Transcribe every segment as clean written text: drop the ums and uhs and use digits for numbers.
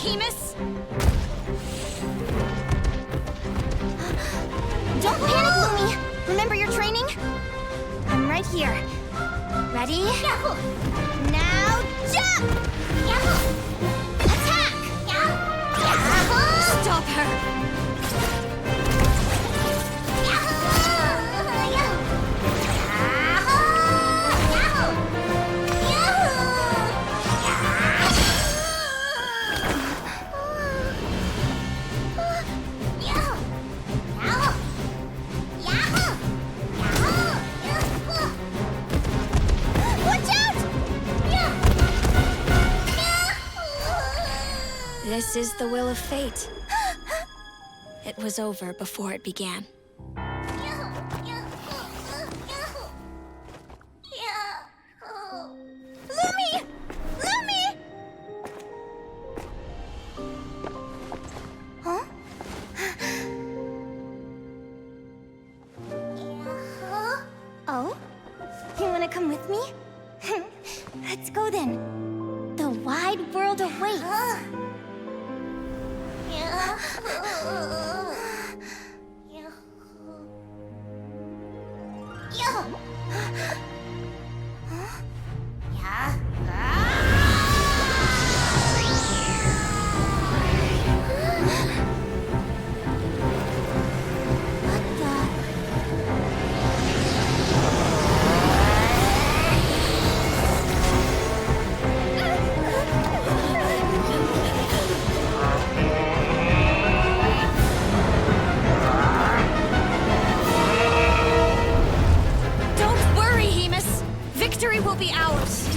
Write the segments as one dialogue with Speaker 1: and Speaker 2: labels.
Speaker 1: Temus! Don't panic, Lumi! Remember your training? I'm right here. Ready? Yahoo! Now jump! Yahoo! Attack! Yahoo! Stop her! This is the will of fate. It was over before it began. Lumi! Lumi! Huh? Oh? You wanna come with me? Let's go then. The wide world awaits. Victory will be ours!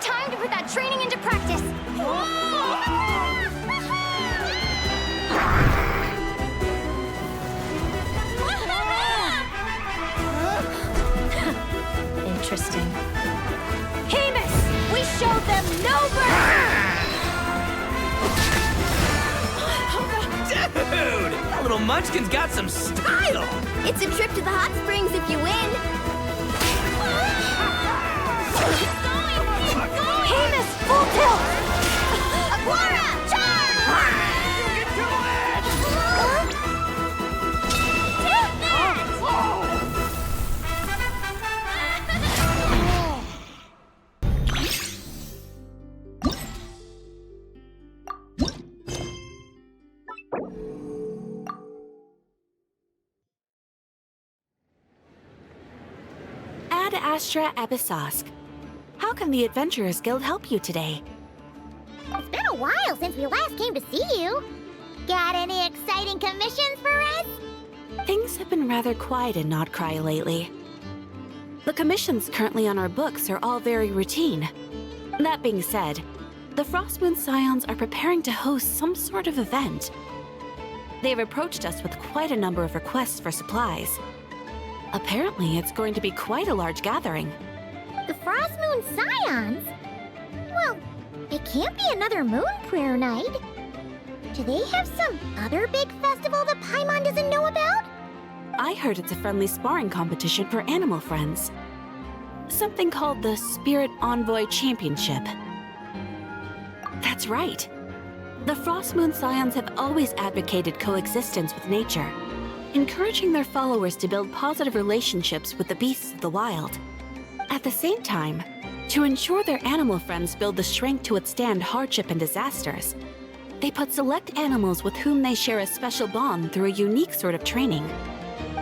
Speaker 1: Time to put that training into practice! Interesting. Hemus! We showed them no
Speaker 2: Dude! That little munchkin's got some style!
Speaker 1: It's a trip to the hot springs if you win! Hemus, full tilt! Aquara, charge!
Speaker 2: Get to it!
Speaker 3: Ad Astra Abyssosk. How can the Adventurers Guild help you today?
Speaker 4: It's been a while since we last came to see you. Got any exciting commissions for us?
Speaker 3: Things have been rather quiet in Nodcry lately. The commissions currently on our books are all very routine. That being said, the Frostmoon Scions are preparing to host some sort of event. They've approached us with quite a number of requests for supplies. Apparently, it's going to be quite a large gathering.
Speaker 4: The Frostmoon Scions? Well, it can't be another Moon Prayer Night. Do they have some other big festival that Paimon doesn't know about?
Speaker 3: I heard it's a friendly sparring competition for animal friends. Something called the Spirit Envoy Championship. That's right. The Frostmoon Scions have always advocated coexistence with nature, encouraging their followers to build positive relationships with the beasts of the wild. At the same time, to ensure their animal friends build the strength to withstand hardship and disasters, they put select animals with whom they share a special bond through a unique sort of training.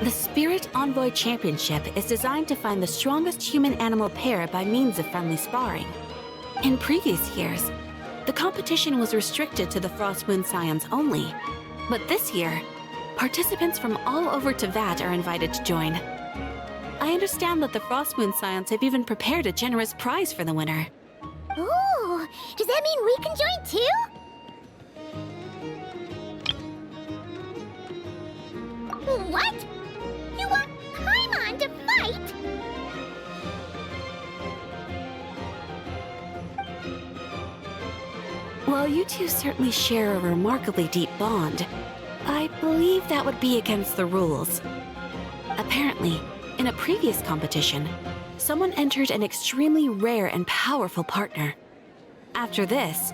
Speaker 3: The Spirit Envoy Championship is designed to find the strongest human-animal pair by means of friendly sparring. In previous years, the competition was restricted to the Frost Moon Scions only, but this year, participants from all over Teyvat are invited to join. I understand that the Frost Moon Scions have even prepared a generous prize for the winner.
Speaker 4: Ooh, does that mean we can join too? What? You want Paimon to fight?
Speaker 3: While you two certainly share a remarkably deep bond, I believe that would be against the rules. Apparently, in a previous competition, someone entered an extremely rare and powerful partner. After this,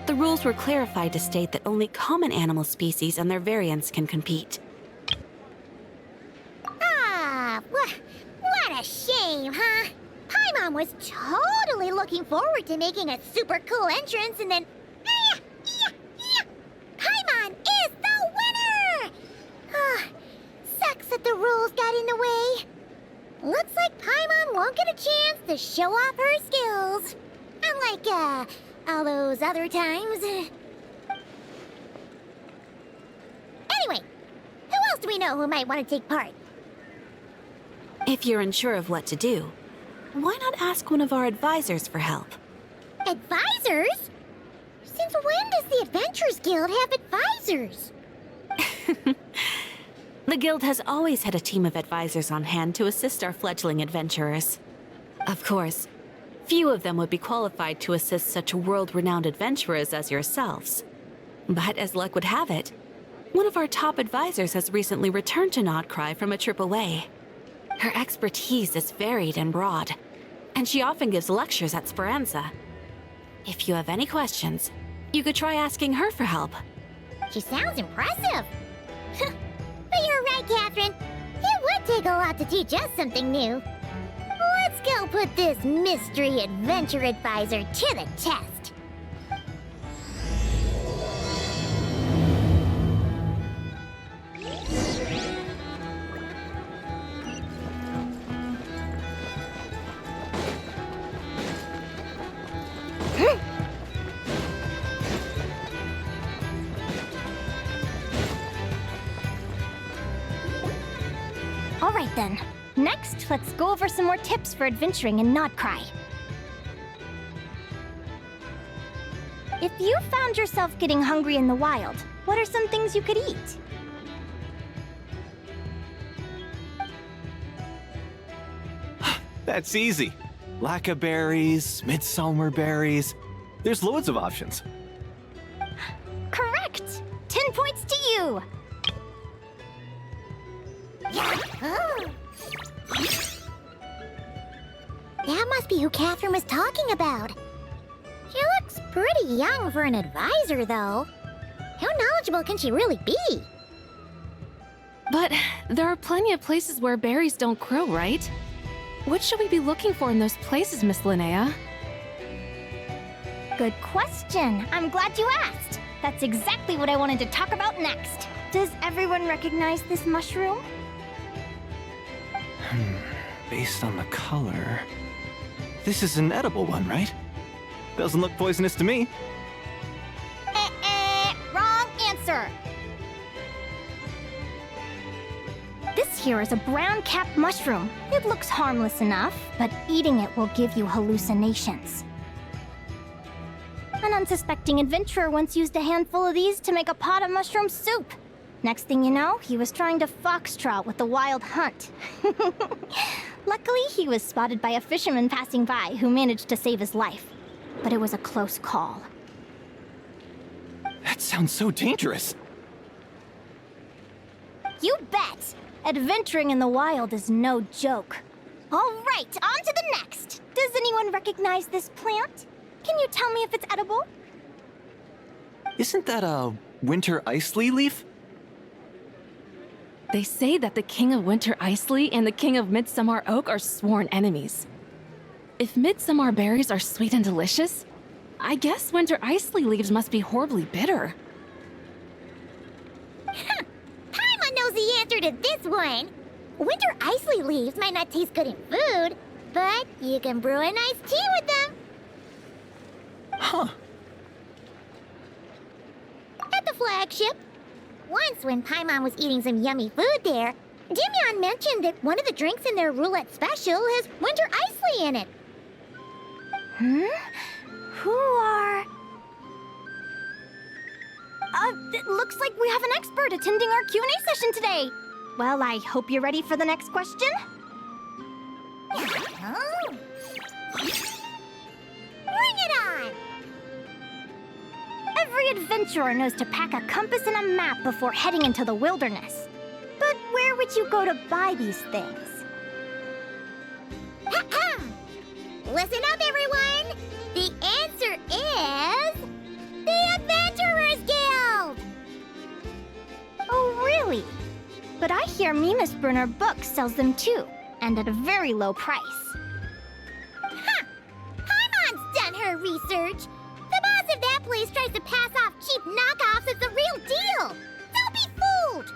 Speaker 3: the rules were clarified to state that only common animal species and their variants can compete.
Speaker 4: Ah, what a shame, huh? Paimon was totally looking forward to making a super cool entrance and then... Paimon is the winner! Ah, sucks that the rules got in the way. Looks like Paimon won't get a chance to show off her skills. Unlike, all those other times. Anyway, who else do we know who might want to take part?
Speaker 3: If you're unsure of what to do, why not ask one of our advisors for help?
Speaker 4: Advisors? Since when does the Adventurers Guild have advisors?
Speaker 3: The guild has always had a team of advisors on hand to assist our fledgling adventurers. Of course, few of them would be qualified to assist such world-renowned adventurers as yourselves. But as luck would have it, one of our top advisors has recently returned to Notcry from a trip away. Her expertise is varied and broad, and she often gives lectures at Speranza. If you have any questions, you could try asking her for help.
Speaker 4: She sounds impressive. But you're right, Catherine. It would take a lot to teach us something new. Let's go put this mystery adventure advisor to the test.
Speaker 1: All right then. Next, let's go over some more tips for adventuring in Notcry. If you found yourself getting hungry in the wild, what are some things you could eat?
Speaker 5: That's easy. Lacca berries, midsummer berries. There's loads of options.
Speaker 1: Correct! 10 points to you!
Speaker 4: That must be who Catherine was talking about. She looks pretty young for an advisor, though. How knowledgeable can she really be?
Speaker 6: But there are plenty of places where berries don't grow, right? What should we be looking for in those places, Miss Linnea?
Speaker 1: Good question. I'm glad you asked. That's exactly what I wanted to talk about next. Does everyone recognize this mushroom?
Speaker 5: Based on the color... This is an edible one, right? Doesn't look poisonous to me.
Speaker 1: Wrong answer. This here is a brown-capped mushroom. It looks harmless enough, but eating it will give you hallucinations. An unsuspecting adventurer once used a handful of these to make a pot of mushroom soup. Next thing you know, he was trying to foxtrot with the wild hunt. Luckily, he was spotted by a fisherman passing by who managed to save his life. But it was a close call.
Speaker 5: That sounds so dangerous.
Speaker 1: You bet! Adventuring in the wild is no joke. All right, on to the next. Does anyone recognize this plant? Can you tell me if it's edible?
Speaker 5: Isn't that a winter ice leaf?
Speaker 6: They say that the King of Winter Icely and the King of Midsummer Oak are sworn enemies. If Midsummer berries are sweet and delicious, I guess Winter Icely leaves must be horribly bitter.
Speaker 4: Paimon knows the answer to this one. Winter Isley leaves might not taste good in food, but you can brew a nice tea with them.
Speaker 5: Huh.
Speaker 4: At the flagship. Once, when Paimon was eating some yummy food there, Dimyon mentioned that one of the drinks in their roulette special has Winter Isley in it.
Speaker 1: Who are... it looks like we have an expert attending our Q&A session today. Well, I hope you're ready for the next question.
Speaker 4: Oh. Bring it on!
Speaker 1: Every adventurer knows to pack a compass and a map before heading into the wilderness. But where would you go to buy these things?
Speaker 4: Listen up, everyone! The answer is... the Adventurers Guild!
Speaker 1: Oh, really? But I hear Mimas Brunner Books sells them too, and at a very low price.
Speaker 4: Ha! Paimon's done her research! The boss of that place tries to pass off cheap knockoffs as the real deal! Don't be fooled!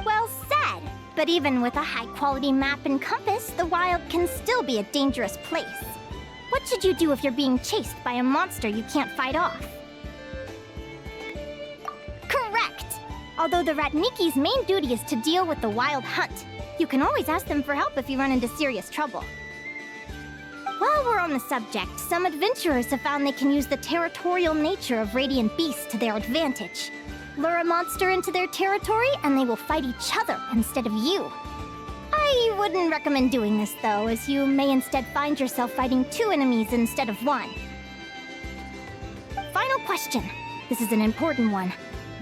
Speaker 1: Well said. But even with a high-quality map and compass, the wild can still be a dangerous place. What should you do if you're being chased by a monster you can't fight off? Correct! Although the Ratniki's main duty is to deal with the wild hunt, you can always ask them for help if you run into serious trouble. While we're on the subject, some adventurers have found they can use the territorial nature of radiant beasts to their advantage. Lure a monster into their territory, and they will fight each other instead of you. I wouldn't recommend doing this, though, as you may instead find yourself fighting 2 enemies instead of 1. Final question. This is an important one.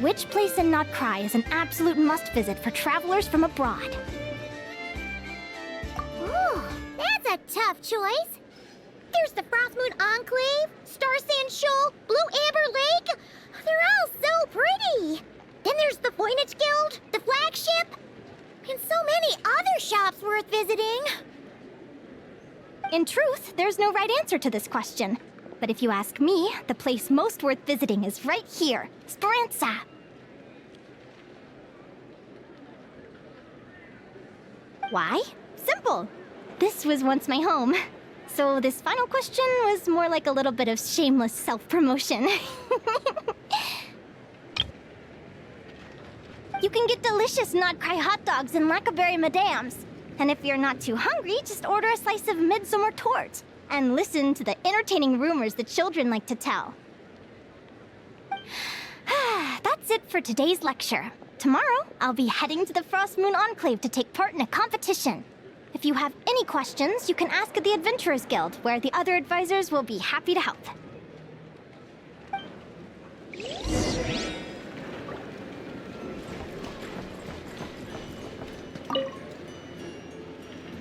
Speaker 1: Which place in Notcry is an absolute must-visit for travelers from abroad?
Speaker 4: Ooh, that's a tough choice. There's the Frostmoon Enclave, Star Sand Shoal, Blue Amber Lake. They're all so pretty. Then there's the Voynich Guild, the flagship, and so many other shops worth visiting.
Speaker 1: In truth, there's no right answer to this question. But if you ask me, the place most worth visiting is right here, Speranza. Why? Simple. This was once my home. So this final question was more like a little bit of shameless self-promotion. You can get delicious Notcry hot dogs and Lackaberry Madams. And if you're not too hungry, just order a slice of midsummer tort and listen to the entertaining rumors the children like to tell. That's it for today's lecture. Tomorrow, I'll be heading to the Frostmoon Enclave to take part in a competition. If you have any questions, you can ask at the Adventurers Guild, where the other advisors will be happy to help.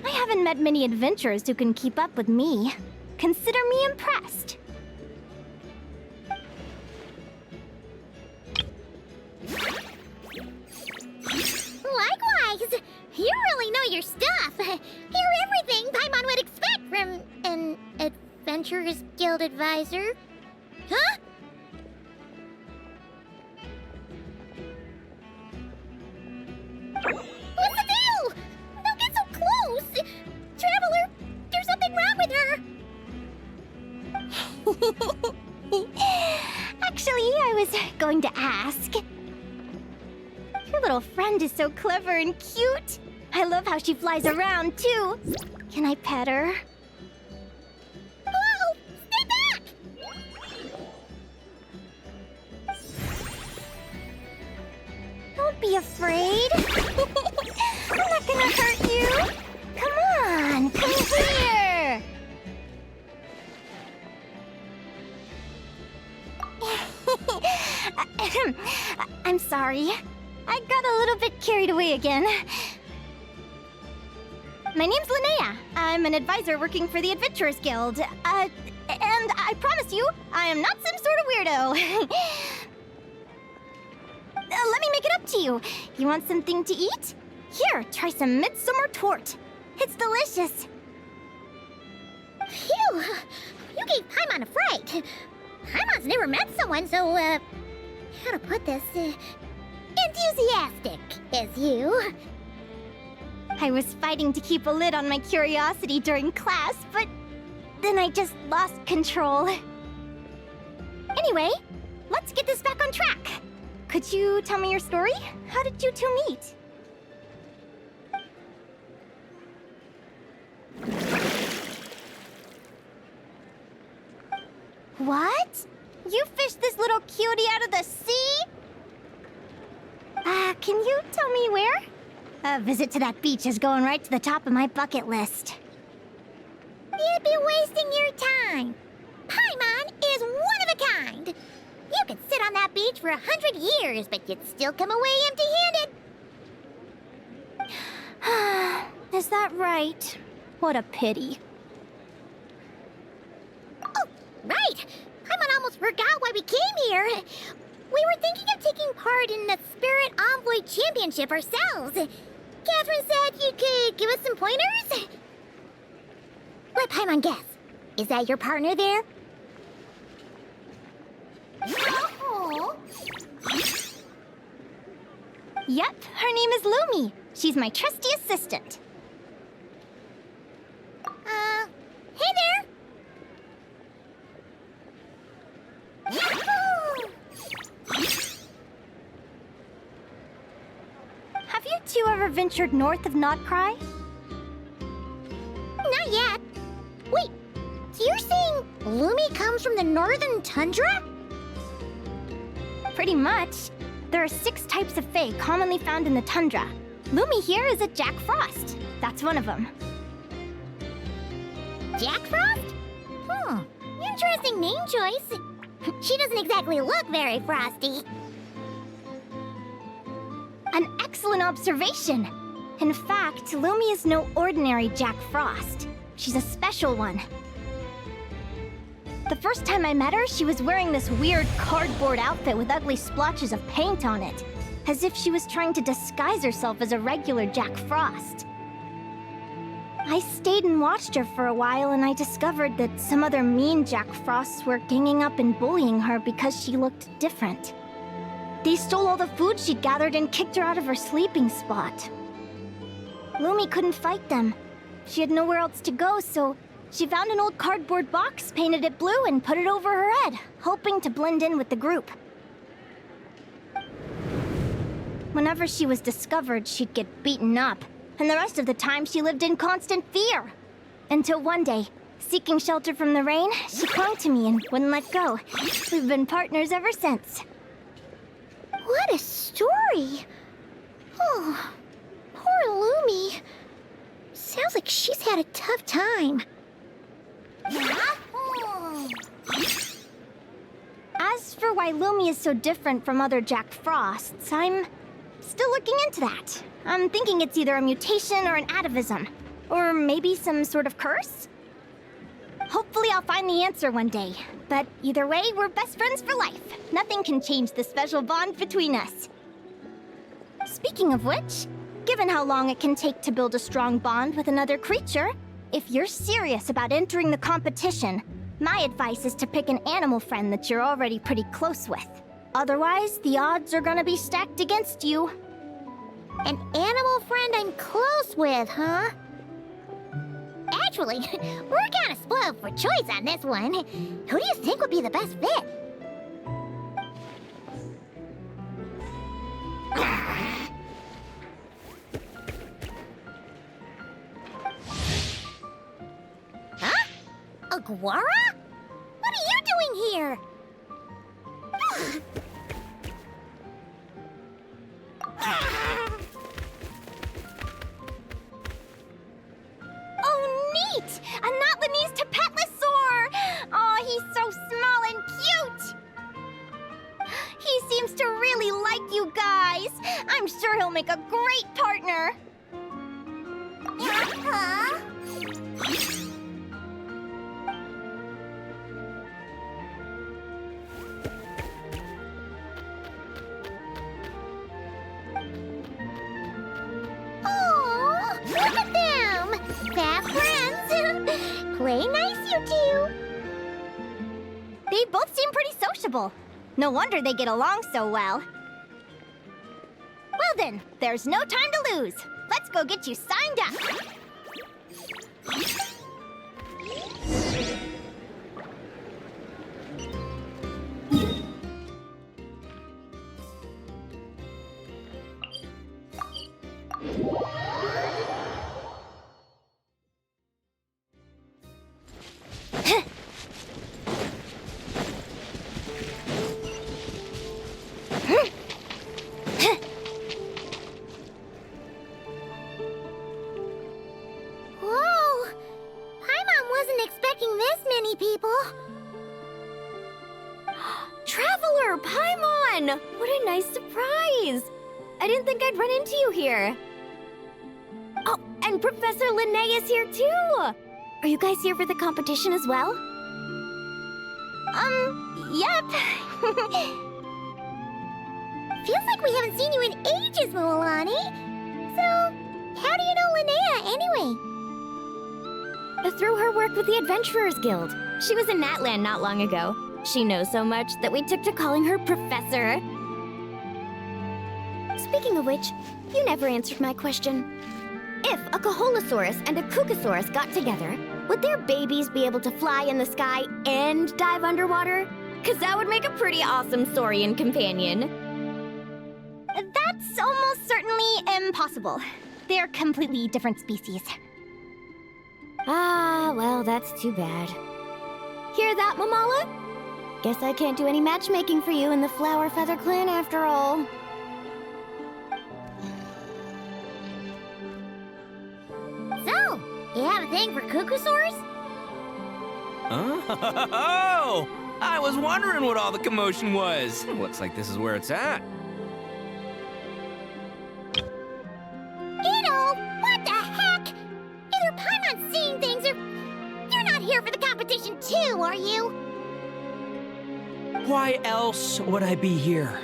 Speaker 1: I haven't met many adventurers who can keep up with me. Consider me impressed.
Speaker 4: Likewise! You really know your stuff. You're everything Paimon would expect from an Adventurers Guild advisor. Huh? What's the deal? Don't get so close! Traveler, there's something wrong with her!
Speaker 1: Actually, I was going to ask. Your little friend is so clever and cute. I love how she flies around, too. Can I pet her?
Speaker 4: Whoa! Stay back!
Speaker 1: Don't be afraid. I'm not gonna hurt you. Come on, come here. I'm sorry. I got a little bit carried away again. My name's Linnea. I'm an advisor working for the Adventurers Guild. And I promise you, I am not some sort of weirdo. Let me make it up to you. You want something to eat? Here, try some midsummer tort. It's delicious.
Speaker 4: Phew! You gave Paimon a fright. Paimon's never met someone so, how to put this, enthusiastic as you.
Speaker 1: I was fighting to keep a lid on my curiosity during class, but then I just lost control. Anyway, let's get this back on track. Could you tell me your story? How did you two meet? What? You fished this little cutie out of the sea? Can you tell me where? A visit to that beach is going right to the top of my bucket list.
Speaker 4: You'd be wasting your time. Paimon is one of a kind. You could sit on that beach for 100 years, but you'd still come away empty-handed.
Speaker 1: Is that right? What a pity.
Speaker 4: Oh, right! Paimon almost forgot why we came here. We were thinking of taking part in the Spirit Envoy Championship ourselves. Catherine said you could give us some pointers. Let Paimon guess. Is that your partner there? Oh.
Speaker 1: Yep, her name is Lumi. She's my trusty assistant.
Speaker 4: Hey there! Yahoo!
Speaker 1: Have you two ever ventured north of Notcry?
Speaker 4: Not yet. Wait, so you're saying Lumi comes from the northern tundra?
Speaker 1: Pretty much. There are 6 types of Fae commonly found in the tundra. Lumi here is a Jack Frost. That's one of them.
Speaker 4: Jack Frost? Interesting name choice. She doesn't exactly look very frosty.
Speaker 1: An excellent observation. In fact, Lumi is no ordinary Jack Frost. She's a special one. The first time I met her, she was wearing this weird cardboard outfit with ugly splotches of paint on it, as if she was trying to disguise herself as a regular Jack Frost. I stayed and watched her for a while, and I discovered that some other mean Jack Frosts were ganging up and bullying her because she looked different. They stole all the food she'd gathered and kicked her out of her sleeping spot. Lumi couldn't fight them. She had nowhere else to go, so she found an old cardboard box, painted it blue, and put it over her head, hoping to blend in with the group. Whenever she was discovered, she'd get beaten up, and the rest of the time she lived in constant fear. Until one day, seeking shelter from the rain, she clung to me and wouldn't let go. We've been partners ever since.
Speaker 4: What a story! Oh, poor Lumi. Sounds like she's had a tough time.
Speaker 1: As for why Lumi is so different from other Jack Frosts, I'm still looking into that. I'm thinking it's either a mutation or an atavism. Or maybe some sort of curse? Hopefully I'll find the answer one day. But either way, we're best friends for life. Nothing can change the special bond between us. Speaking of which, given how long it can take to build a strong bond with another creature, if you're serious about entering the competition, my advice is to pick an animal friend that you're already pretty close with. Otherwise, the odds are gonna be stacked against you.
Speaker 4: An animal friend I'm close with, huh? Actually, we're kinda spoiled for choice on this one. Who do you think would be the best fit? Huh? Aguara? What are you doing here?
Speaker 1: Oh, neat! A Notlanese Tapetlosaur! Oh, he's so small and cute! He seems to really like you guys. I'm sure he'll make a great partner.
Speaker 4: Huh? Oh, look at them! Fast friends! Play nice, you two!
Speaker 1: They both seem pretty sociable. No wonder they get along so well. Well then, there's no time to lose. Let's go get you signed up.
Speaker 4: Whoa! Paimon wasn't expecting this many people.
Speaker 7: Traveler, Paimon! What a nice surprise! I didn't think I'd run into you here. Oh, and Professor Linnea is here too! Are you guys here for the competition as well?
Speaker 1: Yep.
Speaker 4: Feels like we haven't seen you in ages, Mualani. So, how do you know Linnea anyway?
Speaker 7: Through her work with the Adventurers Guild. She was in Natland not long ago. She knows so much that we took to calling her Professor. Speaking of which, you never answered my question. If a Kaholosaurus and a Kukasaurus got together, would their babies be able to fly in the sky and dive underwater? 'Cause that would make a pretty awesome Saurian companion.
Speaker 1: That's almost certainly impossible. They're completely different species.
Speaker 7: Ah, well, that's too bad. Hear that, Mamala? Guess I can't do any matchmaking for you in the Flower Feather Clan after all.
Speaker 4: So, you have a thing for Kukusaurs?
Speaker 2: Oh! I was wondering what all the commotion was. Looks like this is where it's at.
Speaker 4: Ito, what the heck? Either Paimon's seeing things or you're not here for the competition too, are you?
Speaker 2: Why else would I be here?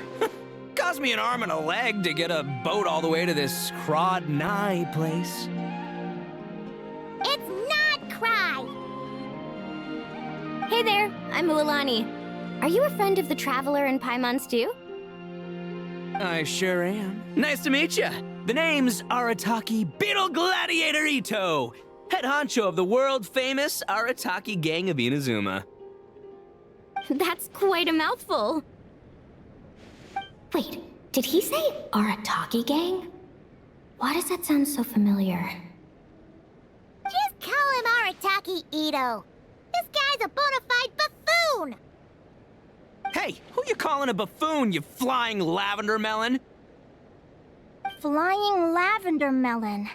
Speaker 2: Cost me an arm and a leg to get a boat all the way to this Crod Nye place.
Speaker 4: It's not Cry.
Speaker 7: Hey there, I'm Mualani. Are you a friend of the Traveler and Paimon's too?
Speaker 2: I sure am. Nice to meet you. The name's Arataki Beetle Gladiator Ito, head honcho of the world-famous Arataki Gang of Inazuma.
Speaker 7: That's quite a mouthful. Wait, did he say Arataki Gang? Why does that sound so familiar?
Speaker 4: Just call him Arataki Ito. This guy's a bona fide buffoon.
Speaker 2: Hey, who you calling a buffoon, you flying lavender melon?
Speaker 1: Flying lavender melon.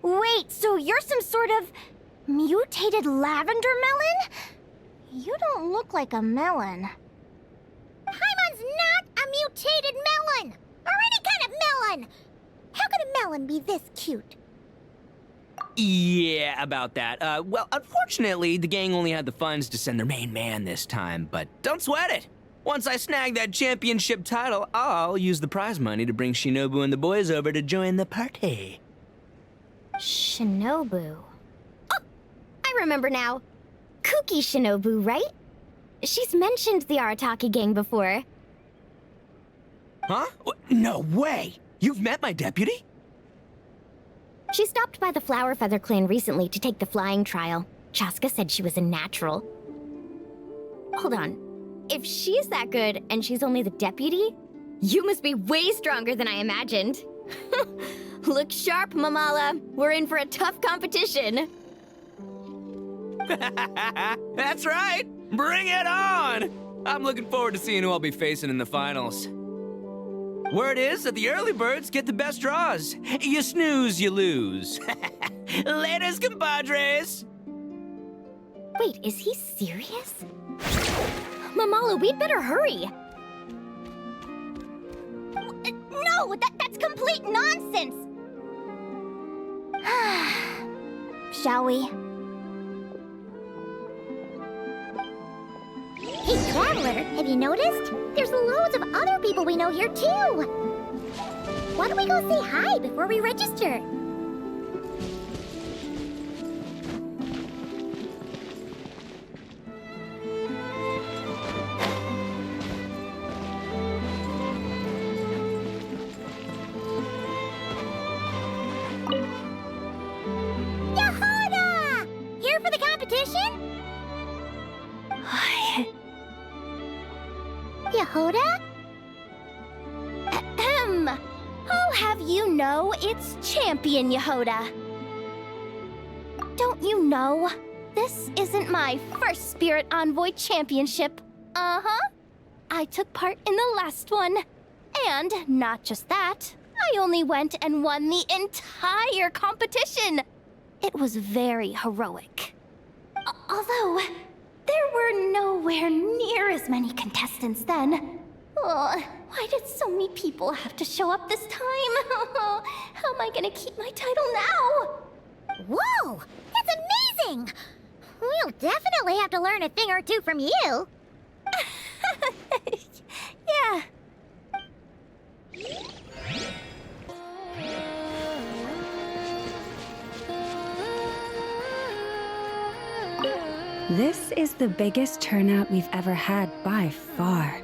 Speaker 1: Wait, so you're some sort of mutated lavender melon? You don't look like a melon.
Speaker 4: Paimon's not a mutated melon, or any kind of melon. How could a melon be this cute?
Speaker 2: Yeah, about that. Well, unfortunately, the gang only had the funds to send their main man this time, but don't sweat it. Once I snag that championship title, I'll use the prize money to bring Shinobu and the boys over to join the party.
Speaker 7: Shinobu. Oh, I remember now. Kuki Shinobu, right? She's mentioned the Arataki Gang before.
Speaker 2: Huh? No way! You've met my deputy?
Speaker 7: She stopped by the Flower Feather Clan recently to take the flying trial. Chaska said she was a natural. Hold on. If she's that good and she's only the deputy, you must be way stronger than I imagined. Look sharp, Mamala. We're in for a tough competition.
Speaker 2: That's right! Bring it on! I'm looking forward to seeing who I'll be facing in the finals. Word is that the early birds get the best draws. You snooze, you lose. Laters, compadres!
Speaker 7: Wait, is he serious? Mamala, we'd better hurry.
Speaker 1: No, that's complete nonsense! Shall we?
Speaker 4: Hey, Traveler, have you noticed? There's loads of other people we know here, too. Why don't we go say hi before we register? here for the competition? Yehoda?
Speaker 1: Ahem. I'll have you know it's Champion Yehoda. Don't you know? This isn't my first Spirit Envoy Championship. Uh-huh. I took part in the last one. And not just that, I only went and won the entire competition. It was very heroic. Although, there were nowhere near as many contestants then. Oh, why did so many people have to show up this time? How am I gonna keep my title now?
Speaker 4: Whoa! That's amazing! We'll definitely have to learn a thing or two from you.
Speaker 1: Yeah.
Speaker 8: This is the biggest turnout we've ever had by far.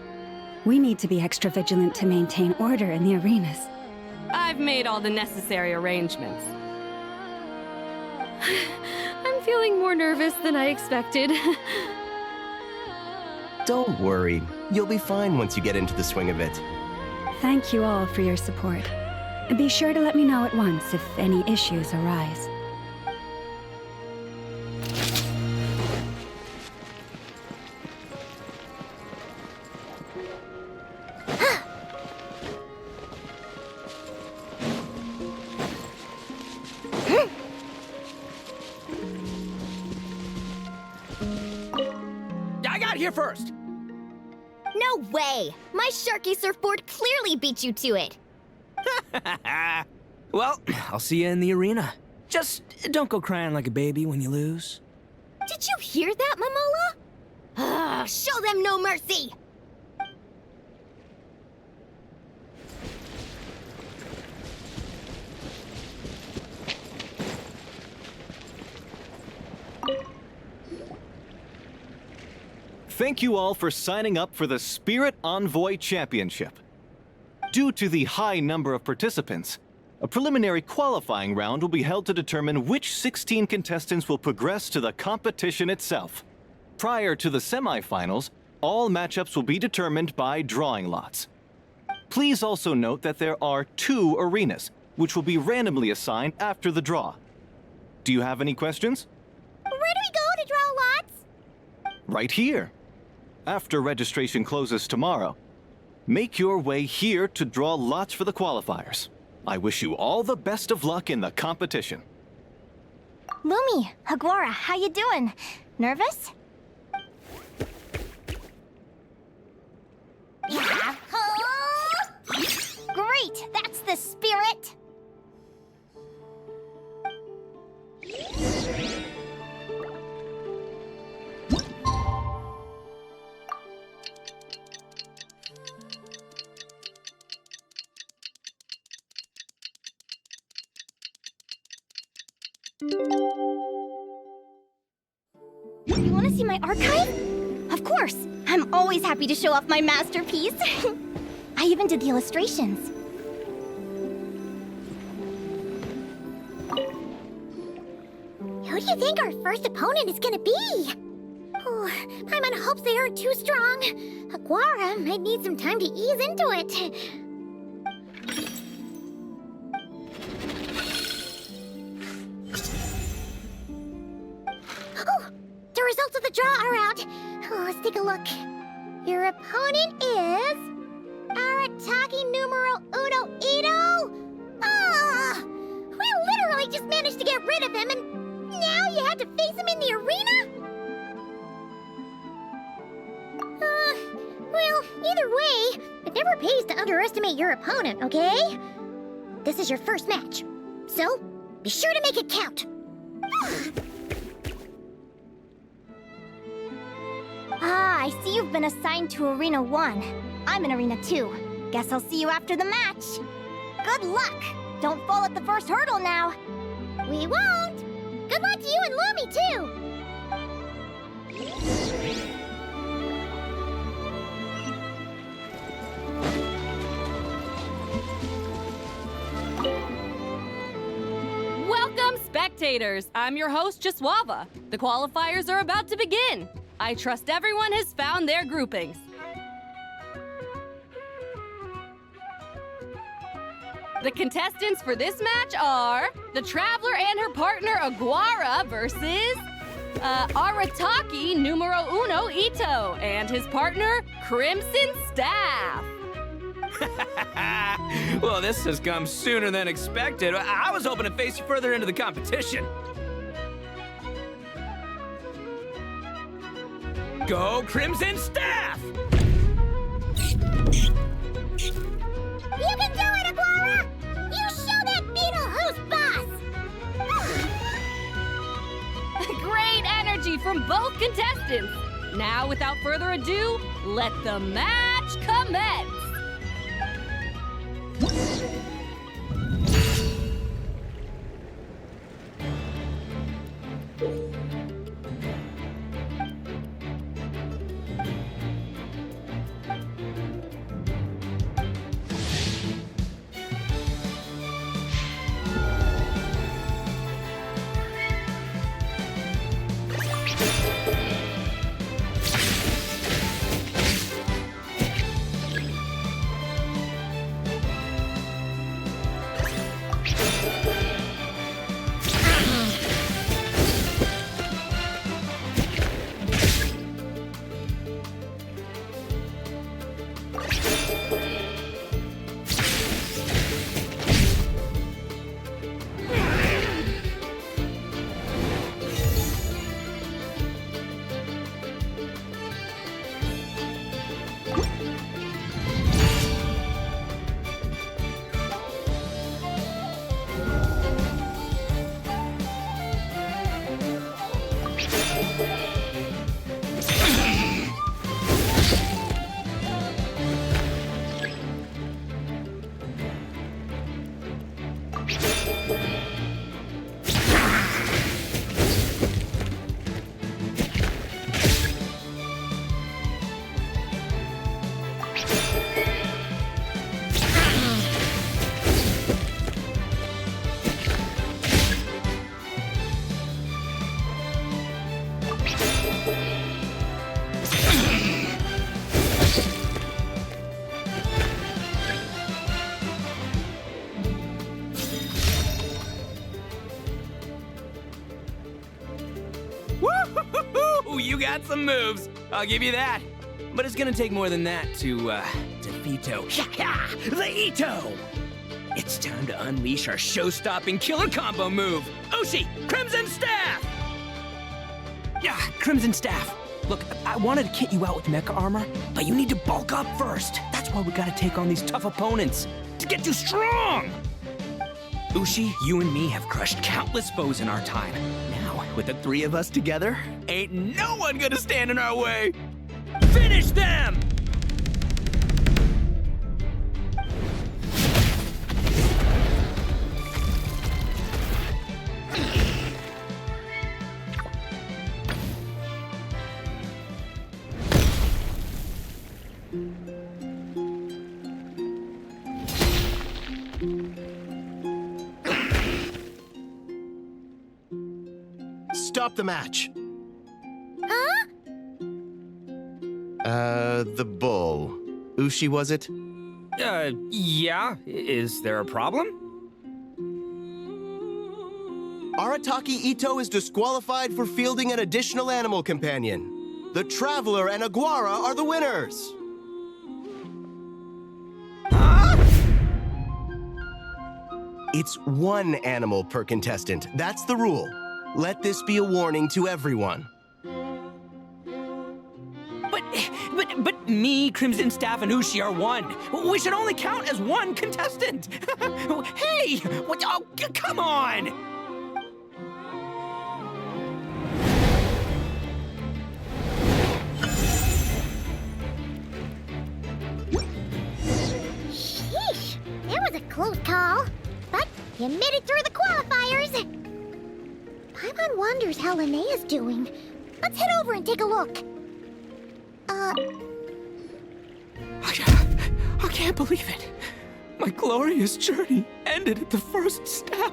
Speaker 8: We need to be extra vigilant to maintain order in the arenas.
Speaker 6: I've made all the necessary arrangements. I'm feeling more nervous than I expected.
Speaker 9: Don't worry. You'll be fine once you get into the swing of it.
Speaker 8: Thank you all for your support. Be sure to let me know at once if any issues arise.
Speaker 2: I got here first!
Speaker 7: No way! My Sharky surfboard clearly beat you to it.
Speaker 2: Well, I'll see you in the arena. Just don't go crying like a baby when you lose.
Speaker 7: Did you hear that, Momola? Show them no mercy!
Speaker 5: Thank you all for signing up for the Spirit Envoy Championship. Due to the high number of participants, a preliminary qualifying round will be held to determine which 16 contestants will progress to the competition itself. Prior to the semifinals, all matchups will be determined by drawing lots. Please also note that there are 2 arenas, which will be randomly assigned after the draw. Do you have any questions?
Speaker 4: Where do we go to draw lots?
Speaker 5: Right here. After registration closes tomorrow, make your way here to draw lots for the qualifiers. I wish you all the best of luck in the competition.
Speaker 1: Lumi, Haguara, how you doing? Nervous? Great, that's the spirit! You want to see my archive? Of course! I'm always happy to show off my masterpiece. I even did the illustrations.
Speaker 4: Who do you think our first opponent is gonna be? Oh, Paimon hopes they aren't too strong. Haguara might need some time to ease into it. Oh, the results of the draw are out. Oh, let's take a look. Your opponent is Arataki numero uno Ito. Ah, we literally just managed to get rid of him, and now you had to face him in the arena? Well, either way, it never pays to underestimate your opponent, okay? This is your first match, so be sure to make it count.
Speaker 1: Ah, I see you've been assigned to Arena 1. I'm in Arena 2. Guess I'll see you after the match. Good luck! Don't fall at the first hurdle now.
Speaker 4: We won't! Good luck to you and Lumi, too!
Speaker 6: Welcome, spectators! spectators, I'm your host, Jaswava. The qualifiers are about to begin. I trust everyone has found their groupings. The contestants for this match are the Traveler and her partner Aguara versus Arataki numero uno Ito and his partner Crimson Staff.
Speaker 2: Well, this has come sooner than expected. I was hoping to face you further into the competition. Go Crimson Staff!
Speaker 4: You can do it, Aguara! You show that beetle who's boss!
Speaker 6: Great energy from both contestants. Now, without further ado, let the match commence.
Speaker 2: Woo-hoo-hoo-hoo! You got some moves, I'll give you that. But it's gonna take more than that to defeat the Ito! It's time to unleash our show-stopping killer combo move! Ushi, Crimson Staff! Yeah, Crimson Staff. Look, I wanted to kit you out with mecha armor, but you need to bulk up first. That's why we gotta take on these tough opponents, to get you strong! Ushi, you and me have crushed countless foes in our time. Now, with the three of us together, ain't no one gonna stand in our way! Finish them!
Speaker 9: Stop the match.
Speaker 4: Huh?
Speaker 9: The bull. Ushi, was it?
Speaker 2: Yeah. Is there a problem?
Speaker 9: Arataki Ito is disqualified for fielding an additional animal companion. The Traveler and Aguara are the winners. It's one animal per contestant. That's the rule. Let this be a warning to everyone.
Speaker 2: But me, Crimson Staff, and Ushi are one. We should only count as one contestant. Hey! What? Oh, come on!
Speaker 4: Sheesh, that was a close call. But you made it through the qualifiers. Paimon wonders how Linnea's doing. Let's head over and take a look.
Speaker 2: I can't believe it. My glorious journey ended at the first step.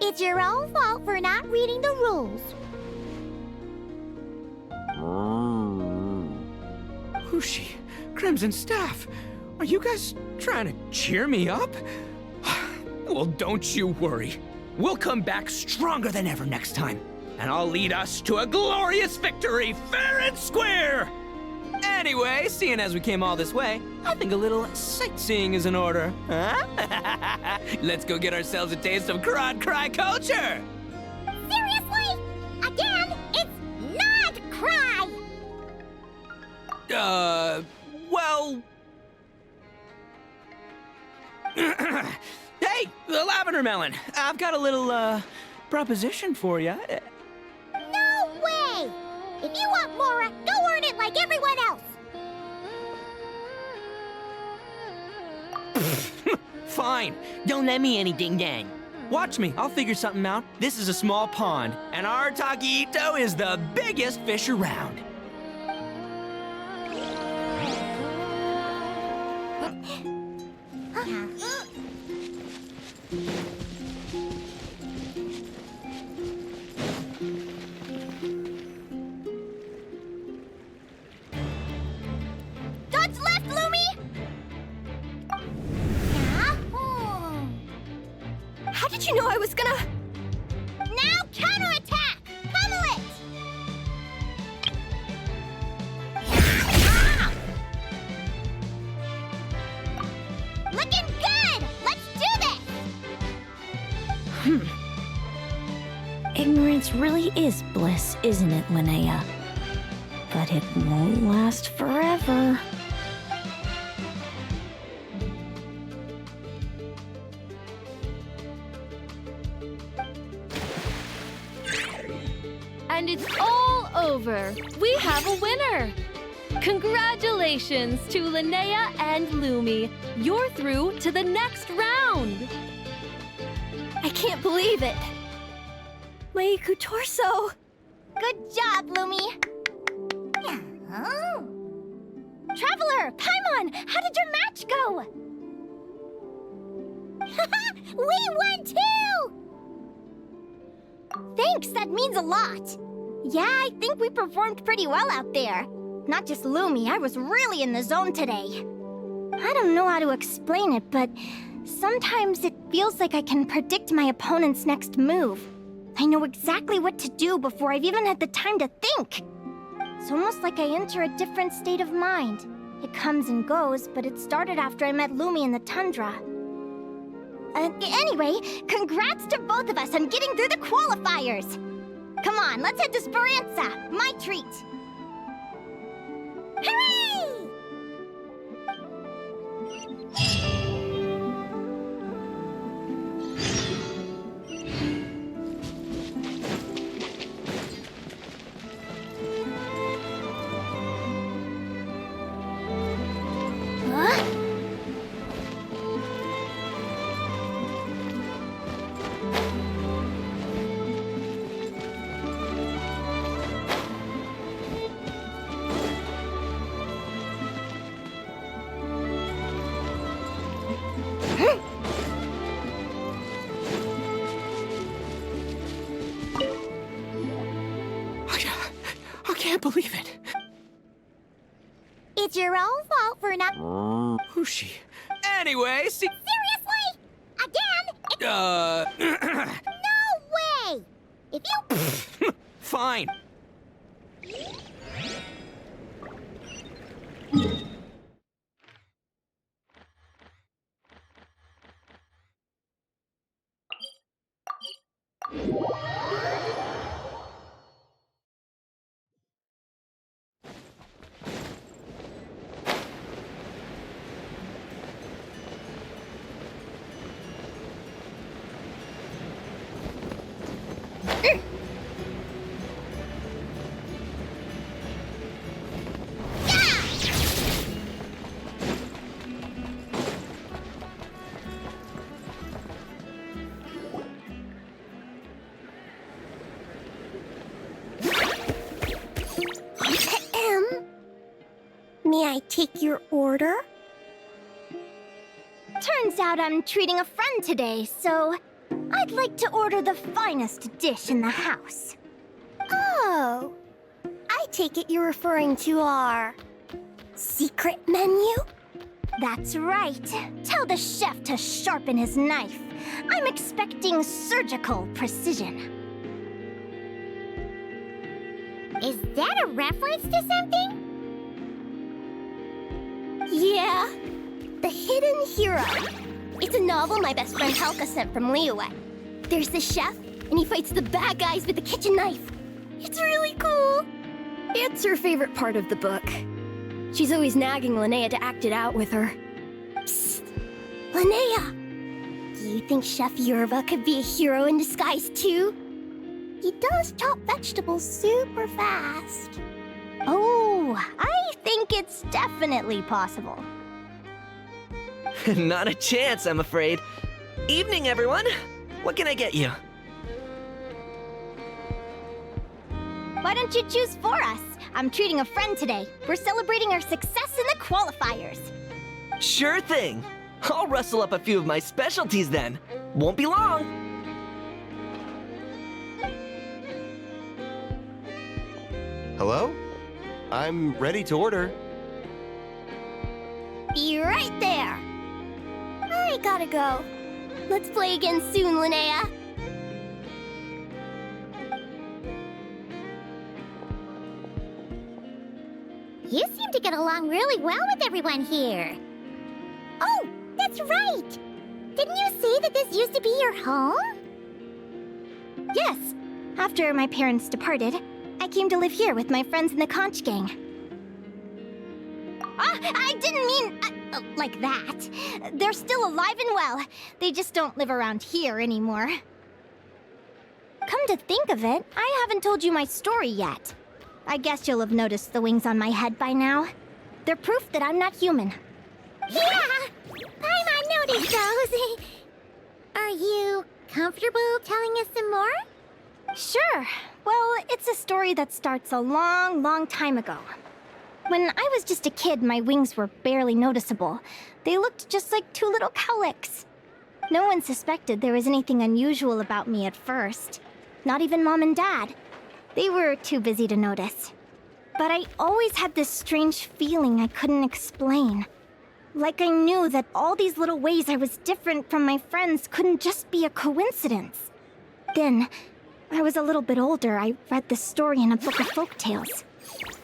Speaker 4: It's your own fault for not reading the rules.
Speaker 2: Who's she? Crimson Staff. Are you guys trying to cheer me up? Well, don't you worry. We'll come back stronger than ever next time. And I'll lead us to a glorious victory, fair and square! Anyway, seeing as we came all this way, I think a little sightseeing is in order, huh? Let's go get ourselves a taste of Crod Cry culture!
Speaker 4: Seriously? Again, it's not cry!
Speaker 2: Well... Hey, the lavender melon! I've got a little, proposition for you.
Speaker 4: No way! If you want Mora, go earn it like everyone else!
Speaker 2: Fine. Don't let me anything then. Watch me. I'll figure something out. This is a small pond, and our Taquito is the biggest fish around.
Speaker 4: Dodge left, Lumi!
Speaker 7: How did you know I was gonna...
Speaker 4: Now counterattack! Pummel it! Ah! Looking good! Let's do this!
Speaker 7: Ignorance really is bliss, isn't it, Linnea? But it won't last forever.
Speaker 6: And it's all over. We have a winner. Congratulations to Linnea and Lumi. You're through to the next round.
Speaker 7: I can't believe it. Leiku Torso.
Speaker 1: Good job, Lumi.
Speaker 4: Oh.
Speaker 1: Traveler, Paimon, how did your match go?
Speaker 4: We won too!
Speaker 1: Thanks, that means a lot. Yeah, I think we performed pretty well out there. Not just Lumi, I was really in the zone today. I don't know how to explain it, but sometimes it feels like I can predict my opponent's next move. I know exactly what to do before I've even had the time to think. It's almost like I enter a different state of mind. It comes and goes, but it started after I met Lumi in the tundra. Anyway, congrats to both of us on getting through the qualifiers! Come on, let's head to Speranza, my treat!
Speaker 4: Hooray!
Speaker 2: I can't believe it.
Speaker 4: It's your own fault for not...
Speaker 2: Who's she? Anyway, see...
Speaker 4: Seriously? Again? No way! If you...
Speaker 2: Fine.
Speaker 4: May I take your order?
Speaker 1: Turns out I'm treating a friend today, so I'd like to order the finest dish in the house.
Speaker 4: Oh, I take it you're referring to our secret menu?
Speaker 1: That's right. Tell the chef to sharpen his knife. I'm expecting surgical precision.
Speaker 4: Is that a reference to something?
Speaker 1: Yeah, The Hidden Hero. It's a novel my best friend Helka sent from Linnea. There's the chef, and he fights the bad guys with the kitchen knife. It's really cool.
Speaker 10: It's her favorite part of the book. She's always nagging Linnea to act it out with her.
Speaker 1: Psst. Linnea! Do you think Chef Yerva could be a hero in disguise too? He does chop vegetables super fast. Oh, I think it's definitely possible.
Speaker 11: Not a chance, I'm afraid. Evening, everyone. What can I get you?
Speaker 1: Why don't you choose for us? I'm treating a friend today. We're celebrating our success in the qualifiers.
Speaker 11: Sure thing. I'll rustle up a few of my specialties then. Won't be long.
Speaker 9: Hello? I'm ready to order.
Speaker 1: Be right there. I gotta go. Let's play again soon, Linnea.
Speaker 4: You seem to get along really well with everyone here. Oh, that's right! Didn't you say that this used to be your home?
Speaker 1: Yes. After my parents departed, I came to live here with my friends in the conch gang. I didn't mean like that. They're still alive and well. They just don't live around here anymore. Come to think of it, I haven't told you my story yet. I guess you'll have noticed the wings on my head by now. They're proof that I'm not human.
Speaker 4: Yeah! Paimon noticed those. Are you comfortable telling us some more?
Speaker 1: Sure. Well, it's a story that starts a long, long time ago. When I was just a kid, my wings were barely noticeable. They looked just like two little cowlicks. No one suspected there was anything unusual about me at first. Not even Mom and Dad. They were too busy to notice. But I always had this strange feeling I couldn't explain. Like I knew that all these little ways I was different from my friends couldn't just be a coincidence. Then, I was a little bit older, I read this story in a book of folktales.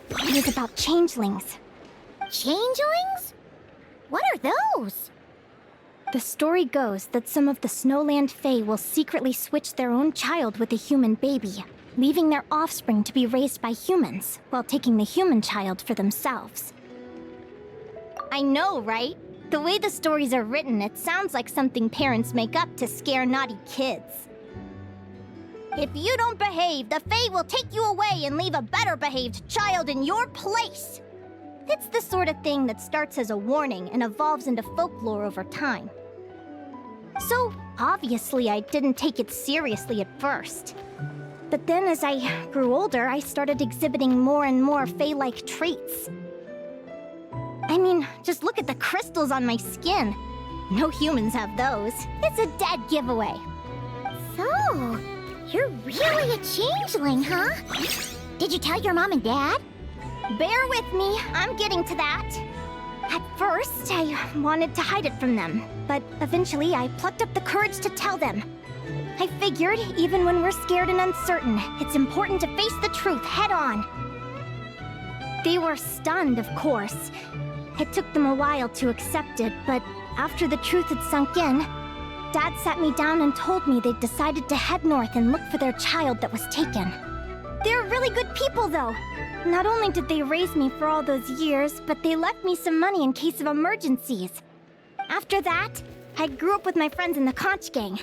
Speaker 1: It was about changelings.
Speaker 4: Changelings? What are those?
Speaker 1: The story goes that some of the Snowland Fae will secretly switch their own child with a human baby, leaving their offspring to be raised by humans, while taking the human child for themselves. I know, right? The way the stories are written, it sounds like something parents make up to scare naughty kids. If you don't behave, the Fae will take you away and leave a better-behaved child in your place. It's the sort of thing that starts as a warning and evolves into folklore over time. So, obviously, I didn't take it seriously at first. But then as I grew older, I started exhibiting more and more Fae-like traits. I mean, just look at the crystals on my skin. No humans have those. It's a dead giveaway.
Speaker 4: So, you're really a changeling, huh? Did you tell your mom and dad?
Speaker 1: Bear with me, I'm getting to that. At first, I wanted to hide it from them, but eventually I plucked up the courage to tell them. I figured, even when we're scared and uncertain, it's important to face the truth head on. They were stunned, of course. It took them a while to accept it, but after the truth had sunk in, Dad sat me down and told me they'd decided to head north and look for their child that was taken. They're really good people, though. Not only did they raise me for all those years, but they left me some money in case of emergencies. After that, I grew up with my friends in the conch gang.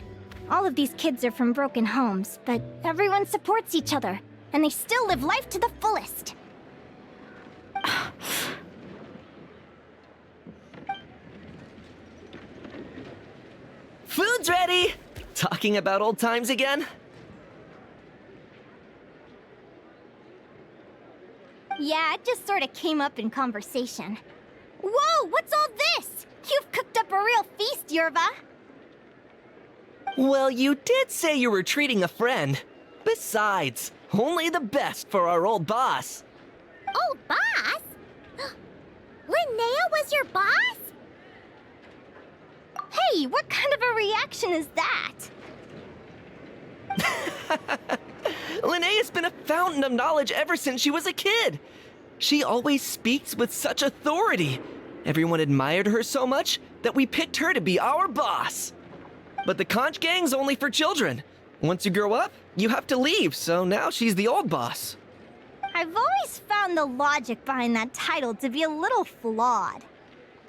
Speaker 1: All of these kids are from broken homes, but everyone supports each other, and they still live life to the fullest.
Speaker 11: Food's ready! Talking about old times again?
Speaker 1: Yeah, it just sort of came up in conversation. Whoa, what's all this? You've cooked up a real feast, Yerva.
Speaker 11: Well, you did say you were treating a friend. Besides, only the best for our old boss.
Speaker 4: Old boss? Linnea was your boss?
Speaker 1: Hey, what kind of a reaction is that?
Speaker 11: Linnea's been a fountain of knowledge ever since she was a kid. She always speaks with such authority. Everyone admired her so much that we picked her to be our boss. But the conch gang's only for children. Once you grow up, you have to leave, so now she's the old boss.
Speaker 1: I've always found the logic behind that title to be a little flawed.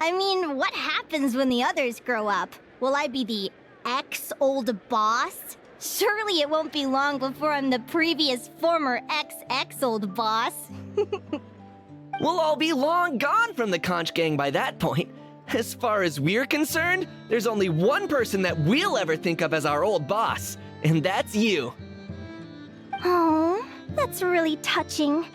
Speaker 1: I mean, what happens when the others grow up? Will I be the ex-old boss? Surely it won't be long before I'm the previous former ex-old boss.
Speaker 11: We'll all be long gone from the conch gang by that point. As far as we're concerned, there's only one person that we'll ever think of as our old boss, and that's you.
Speaker 1: Oh, that's really touching.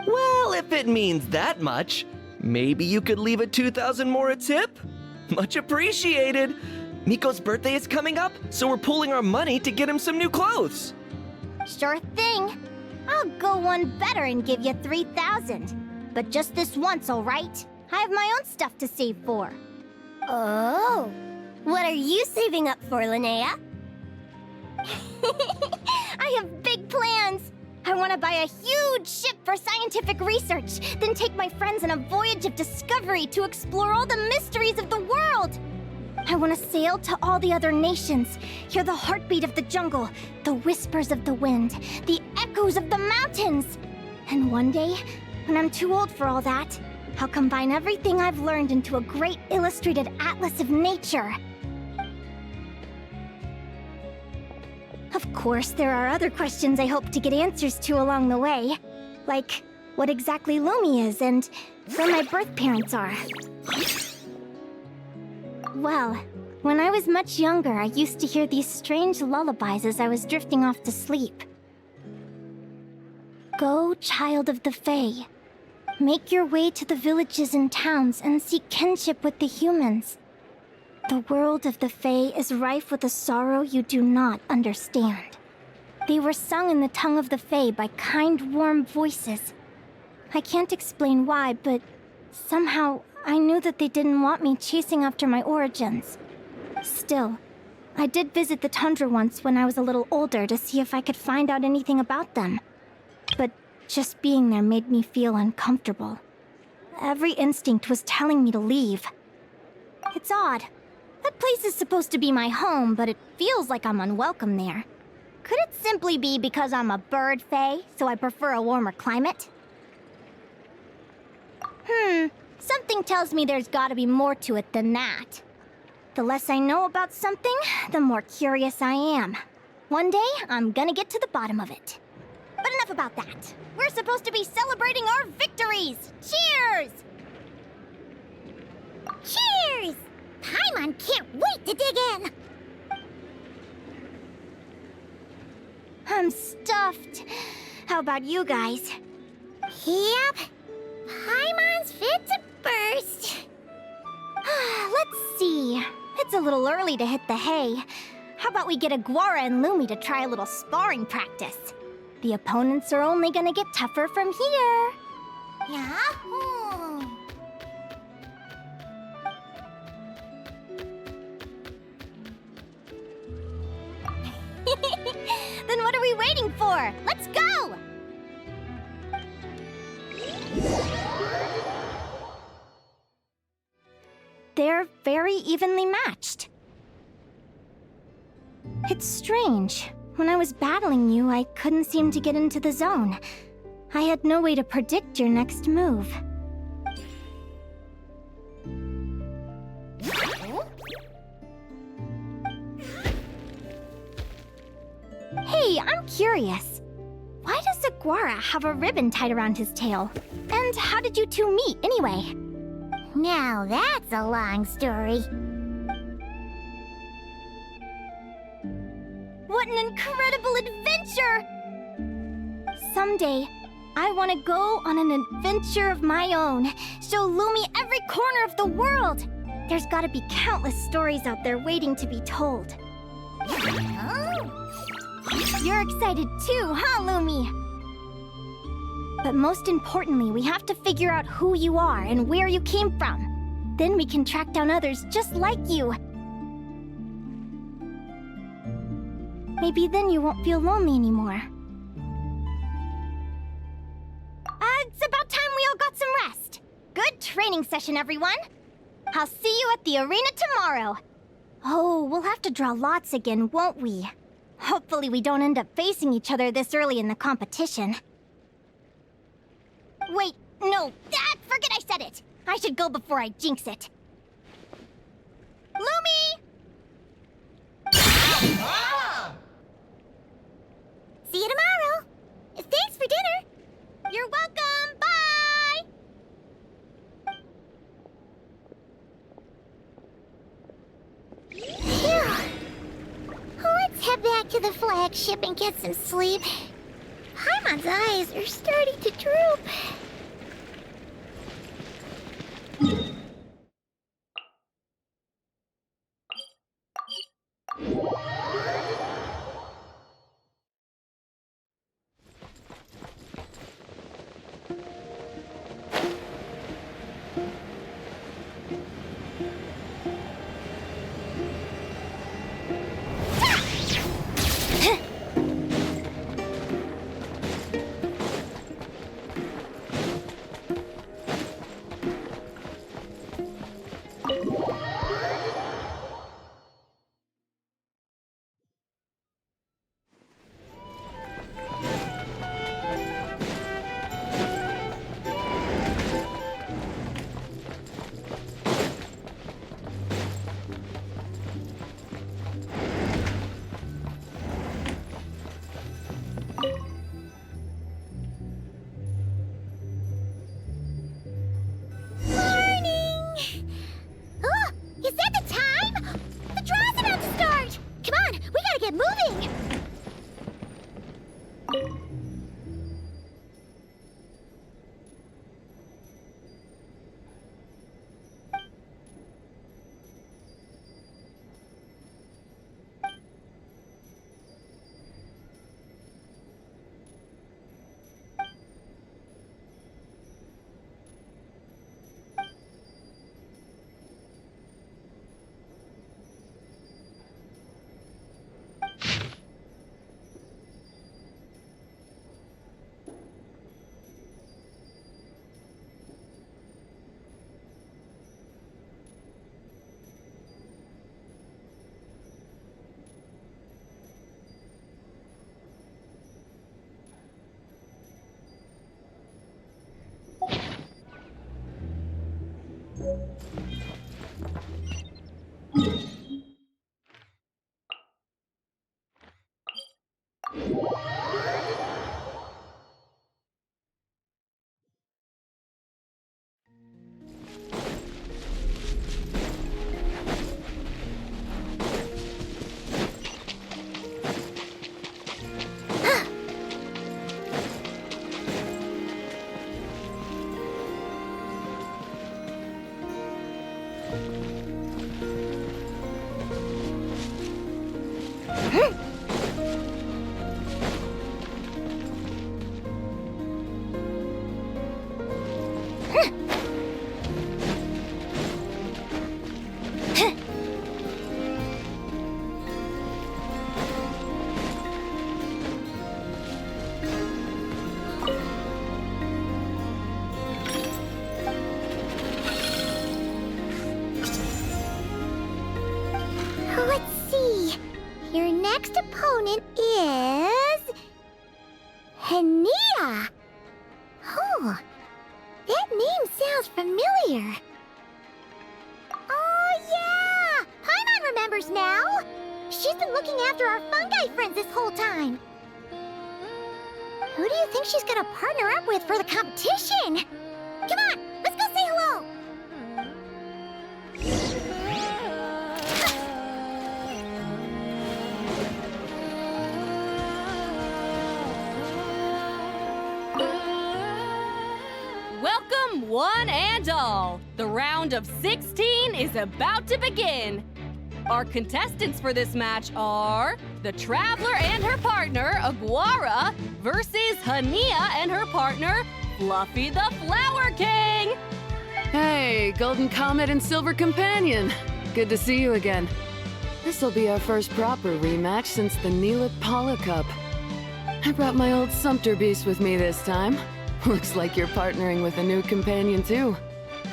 Speaker 11: Well, if it means that much, maybe you could leave a 2,000 more a tip? Much appreciated. Miko's birthday is coming up, so we're pooling our money to get him some new clothes.
Speaker 1: Sure thing. I'll go one better and give you 3,000. But just this once, all right? I have my own stuff to save for.
Speaker 10: Oh. What are you saving up for, Linnea?
Speaker 1: I have big plans. I want to buy a huge ship for scientific research, then take my friends on a voyage of discovery to explore all the mysteries of the world. I want to sail to all the other nations, hear the heartbeat of the jungle, the whispers of the wind, the echoes of the mountains. And one day, when I'm too old for all that, I'll combine everything I've learned into a great illustrated atlas of nature. Of course, there are other questions I hope to get answers to along the way. Like, what exactly Lumi is and where my birth parents are. Well, when I was much younger, I used to hear these strange lullabies as I was drifting off to sleep. Go, child of the Fae. Make your way to the villages and towns and seek kinship with the humans. The world of the Fae is rife with a sorrow you do not understand. They were sung in the tongue of the Fae by kind, warm voices. I can't explain why, but somehow I knew that they didn't want me chasing after my origins. Still, I did visit the tundra once when I was a little older to see if I could find out anything about them. But just being there made me feel uncomfortable. Every instinct was telling me to leave. It's odd. That place is supposed to be my home, but it feels like I'm unwelcome there. Could it simply be because I'm a bird fae, so I prefer a warmer climate? Something tells me there's gotta be more to it than that. The less I know about something, the more curious I am. One day, I'm gonna get to the bottom of it. But enough about that. We're supposed to be celebrating our victories! Cheers!
Speaker 4: Cheers! Paimon can't wait to dig in!
Speaker 1: I'm stuffed. How about you guys?
Speaker 4: Yep. Paimon's fit to burst.
Speaker 1: Let's see. It's a little early to hit the hay. How about we get Aguara and Lumi to try a little sparring practice? The opponents are only gonna get tougher from here.
Speaker 4: Yahoo!
Speaker 1: Then what are we waiting for? Let's go! They're very evenly matched. It's strange. When I was battling you, I couldn't seem to get into the zone. I had no way to predict your next move. Hey, I'm curious. Why does Aguara have a ribbon tied around his tail? And how did you two meet, anyway?
Speaker 4: Now that's a long story.
Speaker 1: What an incredible adventure! Someday, I want to go on an adventure of my own. Show Lumi every corner of the world. There's gotta be countless stories out there waiting to be told. You're excited too, huh, Lumi? But most importantly, we have to figure out who you are and where you came from. Then we can track down others just like you. Maybe then you won't feel lonely anymore. It's about time we all got some rest. Good training session, everyone. I'll see you at the arena tomorrow. Oh, we'll have to draw lots again, won't we? Hopefully we don't end up facing each other this early in the competition. Wait, no, forget I said it. I should go before I jinx it. Lumi!
Speaker 4: See you tomorrow. Thanks for dinner.
Speaker 1: You're welcome. Bye!
Speaker 4: Phew. Let's head back to the flagship and get some sleep. Paimon's eyes are starting to droop. Next opponent is... Linnea! Oh, that name sounds familiar. Oh, yeah! Paimon remembers now! She's been looking after our fungi friends this whole time. Who do you think she's gonna partner up with for the competition? Come on, let's go say hello!
Speaker 6: Welcome, one and all. The round of 16 is about to begin. Our contestants for this match are the Traveler and her partner, Aguara, versus Linnea and her partner, Fluffy the Flower King.
Speaker 12: Hey, Golden Comet and Silver Companion. Good to see you again. This'll be our first proper rematch since the Neela Paula Cup. I brought my old Sumpter Beast with me this time. Looks like you're partnering with a new companion too.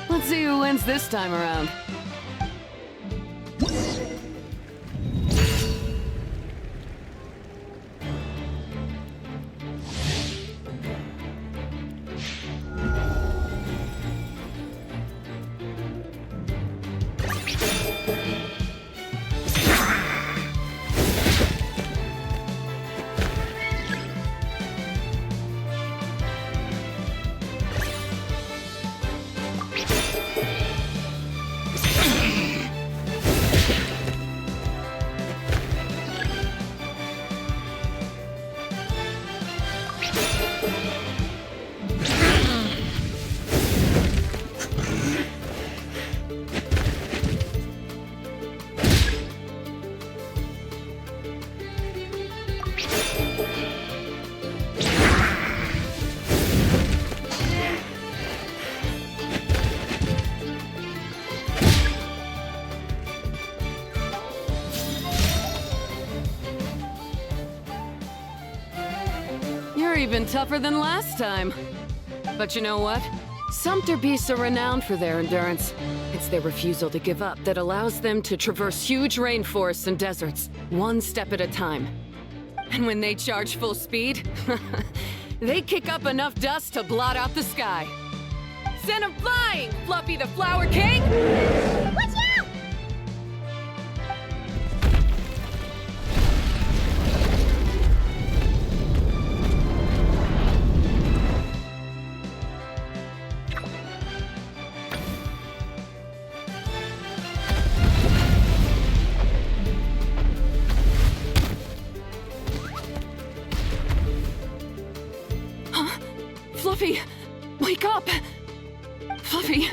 Speaker 12: Let's see who wins this time around. Even tougher than last time. But you know what? Sumpter beasts are renowned for their endurance. It's their refusal to give up that allows them to traverse huge rainforests and deserts, one step at a time. And when they charge full speed, they kick up enough dust to blot out the sky. Send 'em flying, Fluffy the Flower King!
Speaker 4: Watch out!
Speaker 12: Fluffy! Wake up! Fluffy!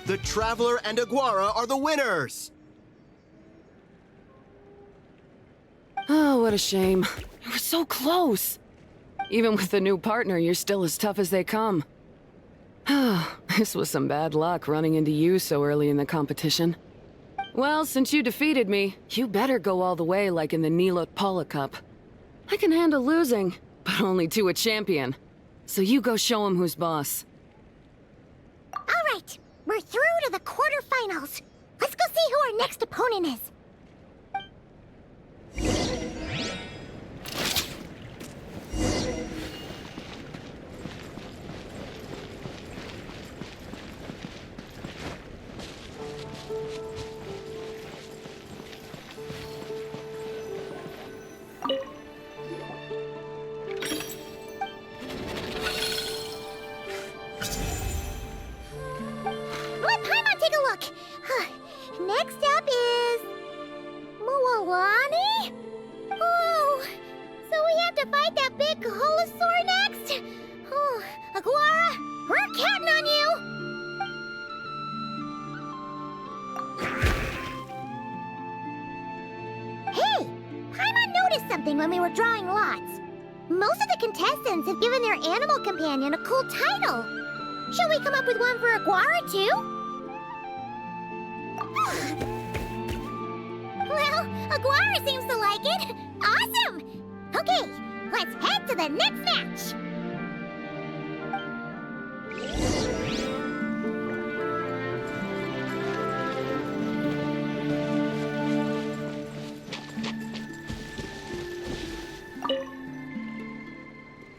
Speaker 9: The Traveler and Aguara are the winners!
Speaker 12: Oh, what a shame. You were so close. Even with a new partner, you're still as tough as they come. This was some bad luck running into you so early in the competition. Well, since you defeated me, you better go all the way like in the Neela Paula Cup. I can handle losing, but only to a champion. So you go show him who's boss.
Speaker 4: All right, we're through to the quarterfinals. Let's go see who our next opponent is. Let Paimon take a look. Next up is Moalani? Oh, so we have to fight that big Holosaur next? Oh, Aguara, we're counting on you! Hey, Paimon noticed something when we were drawing lots. Most of the contestants have given their animal companion a cool title. Shall we come up with one for Aguara, too? Well, Aguara seems to like it. Awesome! Okay, let's head to the next match.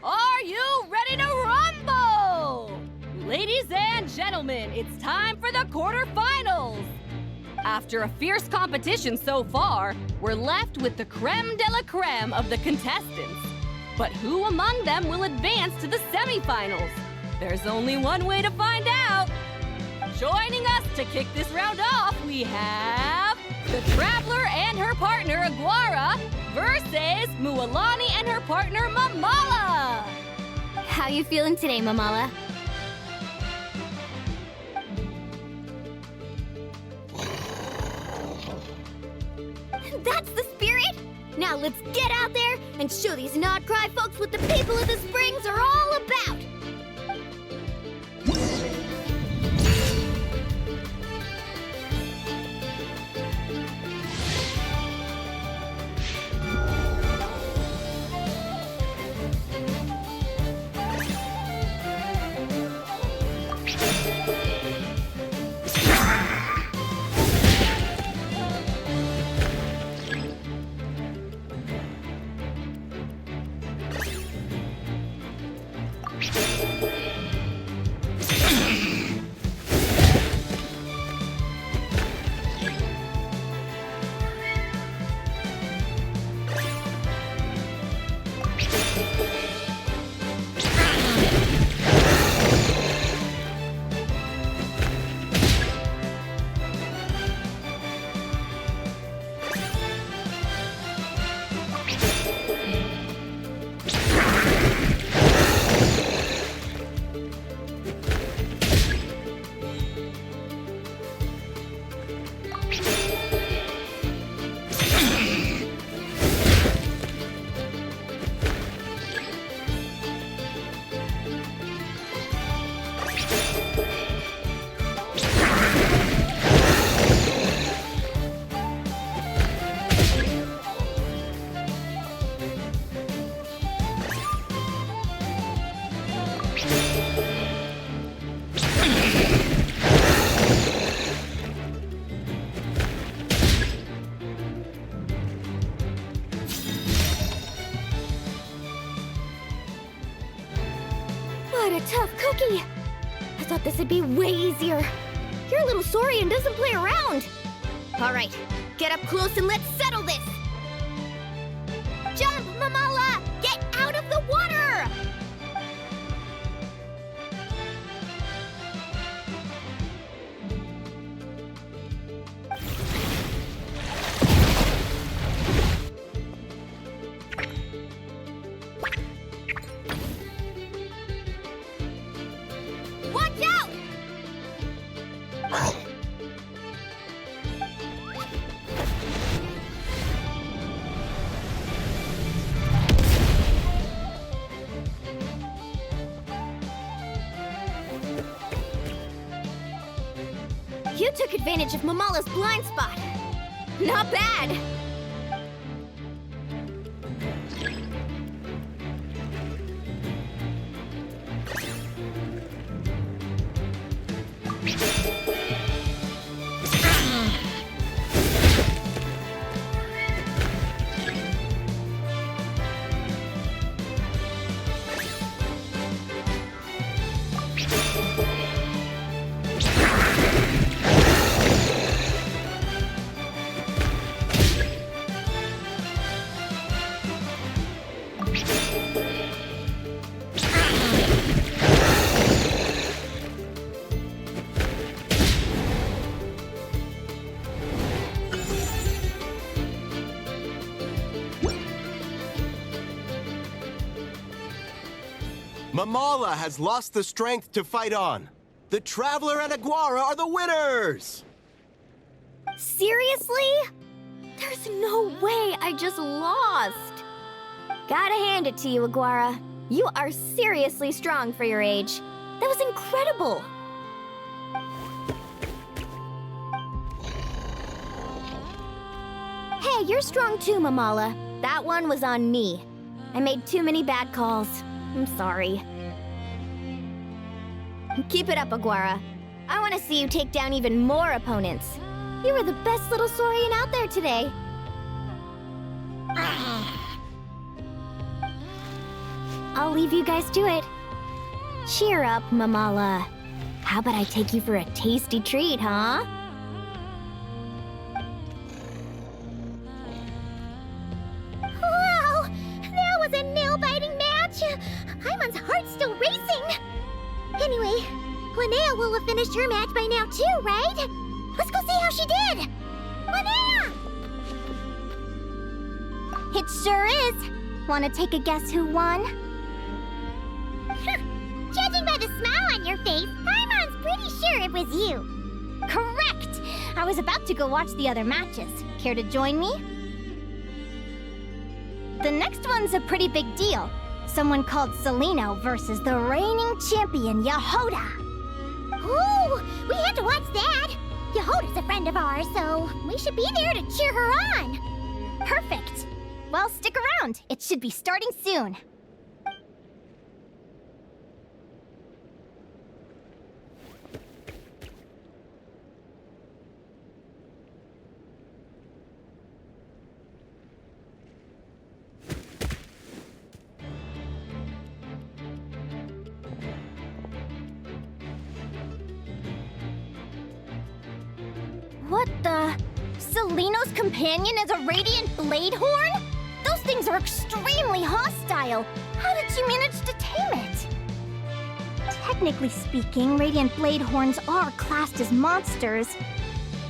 Speaker 6: Are you ready to rumble? Ladies and gentlemen,
Speaker 13: it's time for the quarterfinals! After a fierce competition so far, we're left with the creme de la creme of the contestants. But who among them will advance to the semifinals? There's only one way to find out. Joining us to kick this round off, we have the Traveler and her partner Aguara versus Mualani and her partner Mamala.
Speaker 7: How you feeling today, Mamala? That's the spirit! Now let's get out there and show these Not Cry folks what the people of the Springs are all about! What a tough cookie! I thought this would be way easier. Your little Saurian doesn't play around. All right, get up close and let's settle this. Jump, Mamala! Get out of the water! Watch out! You took advantage of Mamala's blind spot. Not bad.
Speaker 9: Mamala has lost the strength to fight on. The Traveler and Aguara are the winners!
Speaker 7: Seriously? There's no way I just lost. Gotta hand it to you, Aguara. You are seriously strong for your age. That was incredible. Hey, you're strong too, Mamala. That one was on me. I made too many bad calls. I'm sorry. Keep it up, Aguara. I want to see you take down even more opponents. You were the best little Saurian out there today. I'll leave you guys to it. Cheer up, Mamala. How about I take you for a tasty treat, huh?
Speaker 4: Wow! That was a nail-biting match! Paimon's heart's still racing! Anyway, Linnea will have finished her match by now too, right? Let's go see how she did! Linnea!
Speaker 1: It sure is. Wanna take a guess who won?
Speaker 4: Judging by the smile on your face, Paimon's pretty sure it was you.
Speaker 1: Correct! I was about to go watch the other matches. Care to join me? The next one's a pretty big deal. Someone called Celino versus the reigning champion, Yehoda.
Speaker 4: Ooh, we have to watch that. Yehoda's a friend of ours, so we should be there to cheer her on.
Speaker 1: Perfect. Well, stick around. It should be starting soon. What the? Celino's companion is a radiant blade horn? Those things are extremely hostile. How did she manage to tame it? Technically speaking, radiant blade horns are classed as monsters.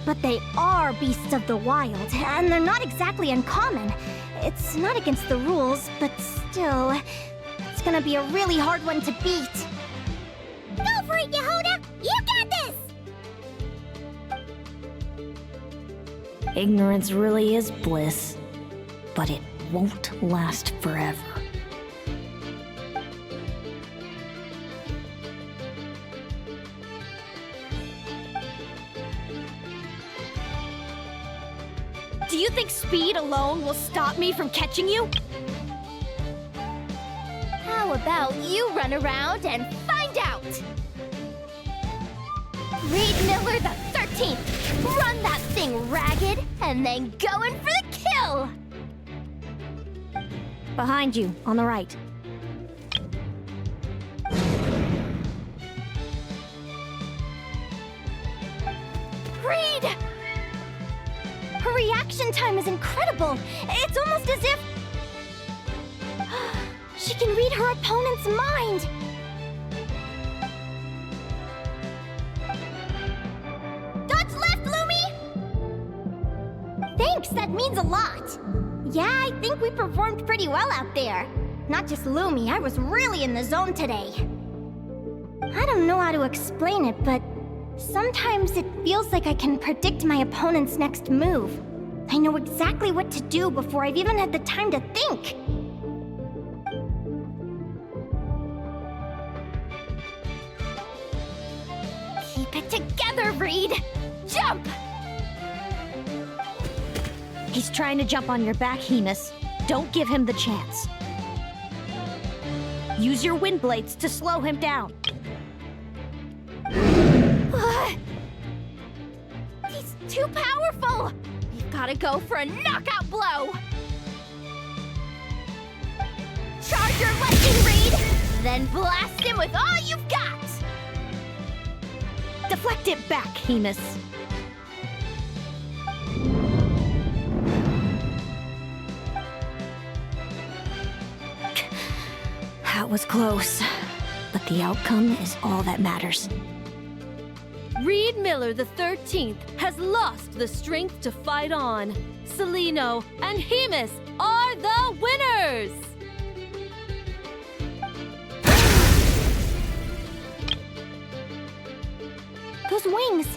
Speaker 1: But they are beasts of the wild, and they're not exactly uncommon. It's not against the rules, but still, it's gonna be a really hard one to beat.
Speaker 4: Go for it, Yehoda! You got this!
Speaker 7: Ignorance really is bliss, but it won't last forever.
Speaker 1: Do you think speed alone will stop me from catching you? How about you run around and find out? Reed Miller the 13th! Run that thing ragged, and then go in for the kill! Behind you, on the right. Reed! Her reaction time is incredible. It's almost as if she can read her opponent's mind. Dodge left, Lumi! Thanks, that means a lot. Yeah, I think we performed pretty well out there. Not just Lumi, I was really in the zone today. I don't know how to explain it, but sometimes it feels like I can predict my opponent's next move. I know exactly what to do before I've even had the time to think. Keep it together, Reed! Jump! He's trying to jump on your back, Hemus. Don't give him the chance. Use your wind blades to slow him down. He's too powerful! You've gotta go for a knockout blow! Charge your lightning, Reed! Then blast him with all you've got! Deflect it back, Hemus. That was close, but the outcome is all that matters.
Speaker 13: Reed Miller the 13th has lost the strength to fight on. Celino and Hemus are the winners!
Speaker 1: Those wings!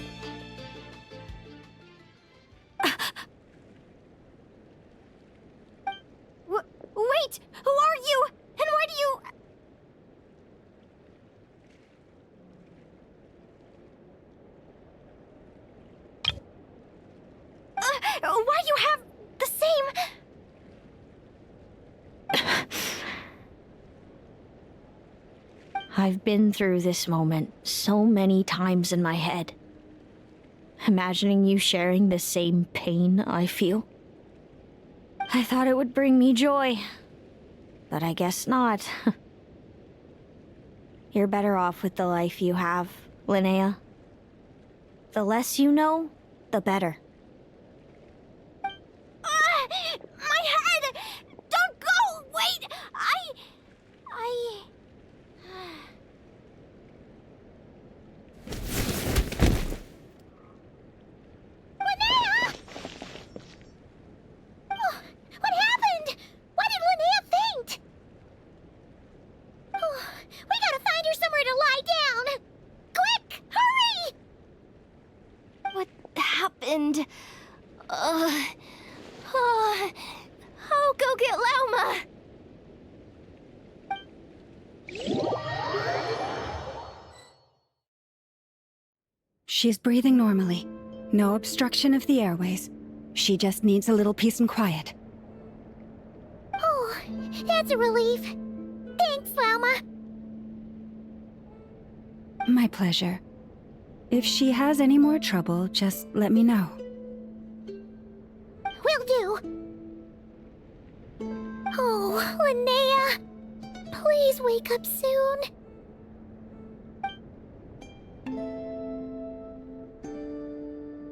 Speaker 1: Wait! Who are you? And why do you... why do you have the same... I've been through this moment so many times in my head. Imagining you sharing the same pain I feel. I thought it would bring me joy, but I guess not. You're better off with the life you have,
Speaker 7: Linnea. The less you know, the better.
Speaker 4: My head! Don't go! Wait! Linnea! Oh, what happened? Why did Linnea faint? Oh, we gotta find her somewhere to lie down! Quick! Hurry!
Speaker 1: What happened? I'll go get Lauma.
Speaker 8: She's breathing normally. No obstruction of the airways. She just needs a little peace and quiet.
Speaker 4: Oh, that's a relief. Thanks, Lauma.
Speaker 8: My pleasure. If she has any more trouble, just let me know.
Speaker 4: Will do. Oh, Linnea. Please wake up soon.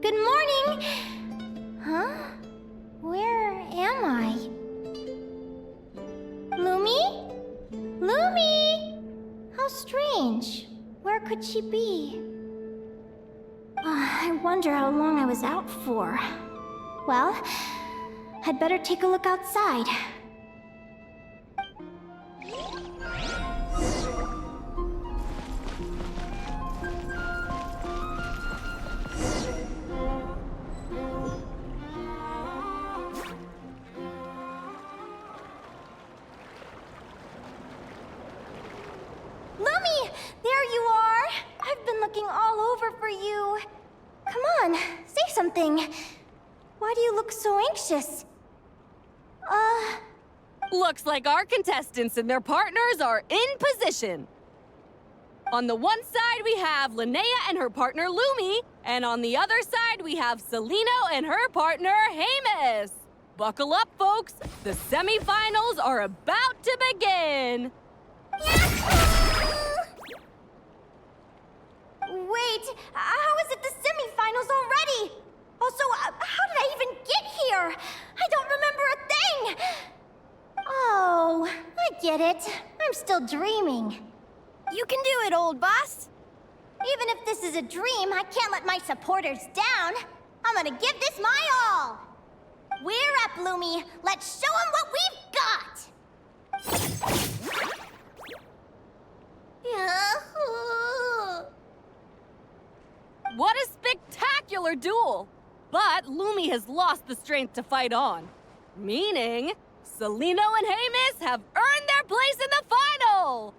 Speaker 1: Good morning. Huh? Where am I? Lumi? Lumi! How strange. Where could she be? I wonder how long I was out for. Well, I'd better take a look outside. Lumi! There you are! I've been looking all over for you. Come on, say something. Why do you look so anxious?
Speaker 13: Looks like our contestants and their partners are in position. On the one side, we have Linnea and her partner Lumi, and on the other side, we have Celino and her partner Hamus. Buckle up, folks. The semifinals are about to begin.
Speaker 1: Wait, how is it the semifinals already? Also, how did I even get here? I don't remember a thing! Oh, I get it. I'm still dreaming.
Speaker 10: You can do it, old boss.
Speaker 1: Even if this is a dream, I can't let my supporters down. I'm gonna give this my all. We're up, Lumi. Let's show them what we've got!
Speaker 13: What a spectacular duel! But Lumi has lost the strength to fight on. Meaning, Celino and Hamus have earned their place in the final!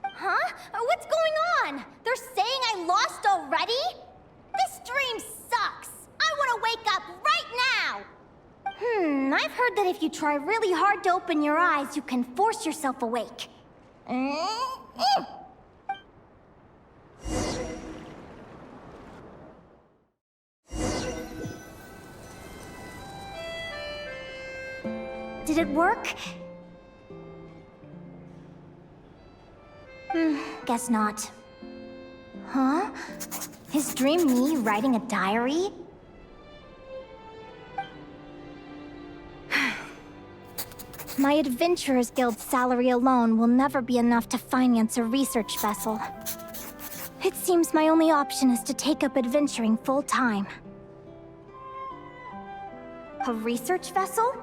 Speaker 1: Huh? What's going on? They're saying I lost already? This dream sucks. I want to wake up right now. I've heard that if you try really hard to open your eyes, you can force yourself awake. Did it work? Guess not. Huh? Is Dream me writing a diary? My Adventurers Guild salary alone will never be enough to finance a research vessel. It seems my only option is to take up adventuring full-time. A research vessel?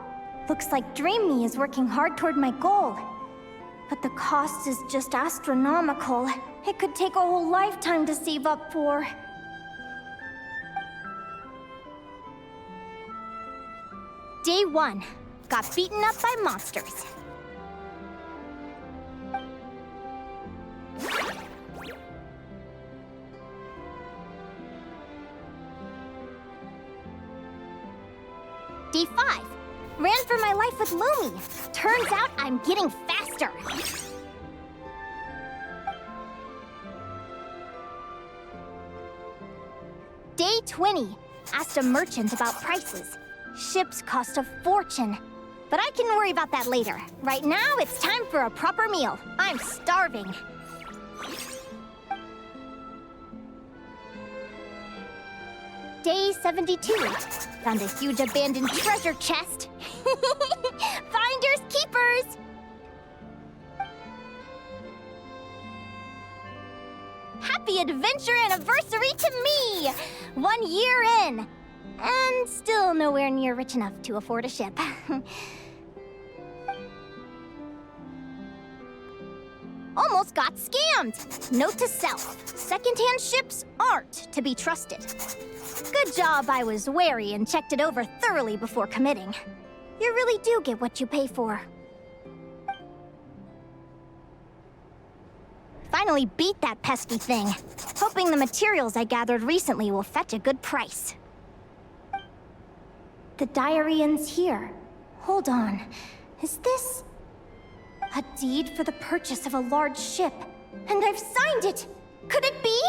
Speaker 1: Looks like Dream Me is working hard toward my goal. But the cost is just astronomical. It could take a whole lifetime to save up for. Day 1. Got beaten up by monsters. Day 5. Ran for my life with Lumi. Turns out I'm getting faster. Day 20. Asked a merchant about prices. Ships cost a fortune. But I can worry about that later. Right now, it's time for a proper meal. I'm starving. Day 72. Found a huge abandoned treasure chest. Finders keepers! Happy adventure anniversary to me! 1 year in! And still nowhere near rich enough to afford a ship. Almost got scammed! Note to self, secondhand ships aren't to be trusted. Good job I was wary and checked it over thoroughly before committing. You really do get what you pay for. Finally beat that pesky thing. Hoping the materials I gathered recently will fetch a good price. The diary ends here. Hold on. Is this... a deed for the purchase of a large ship? And I've signed it! Could it be?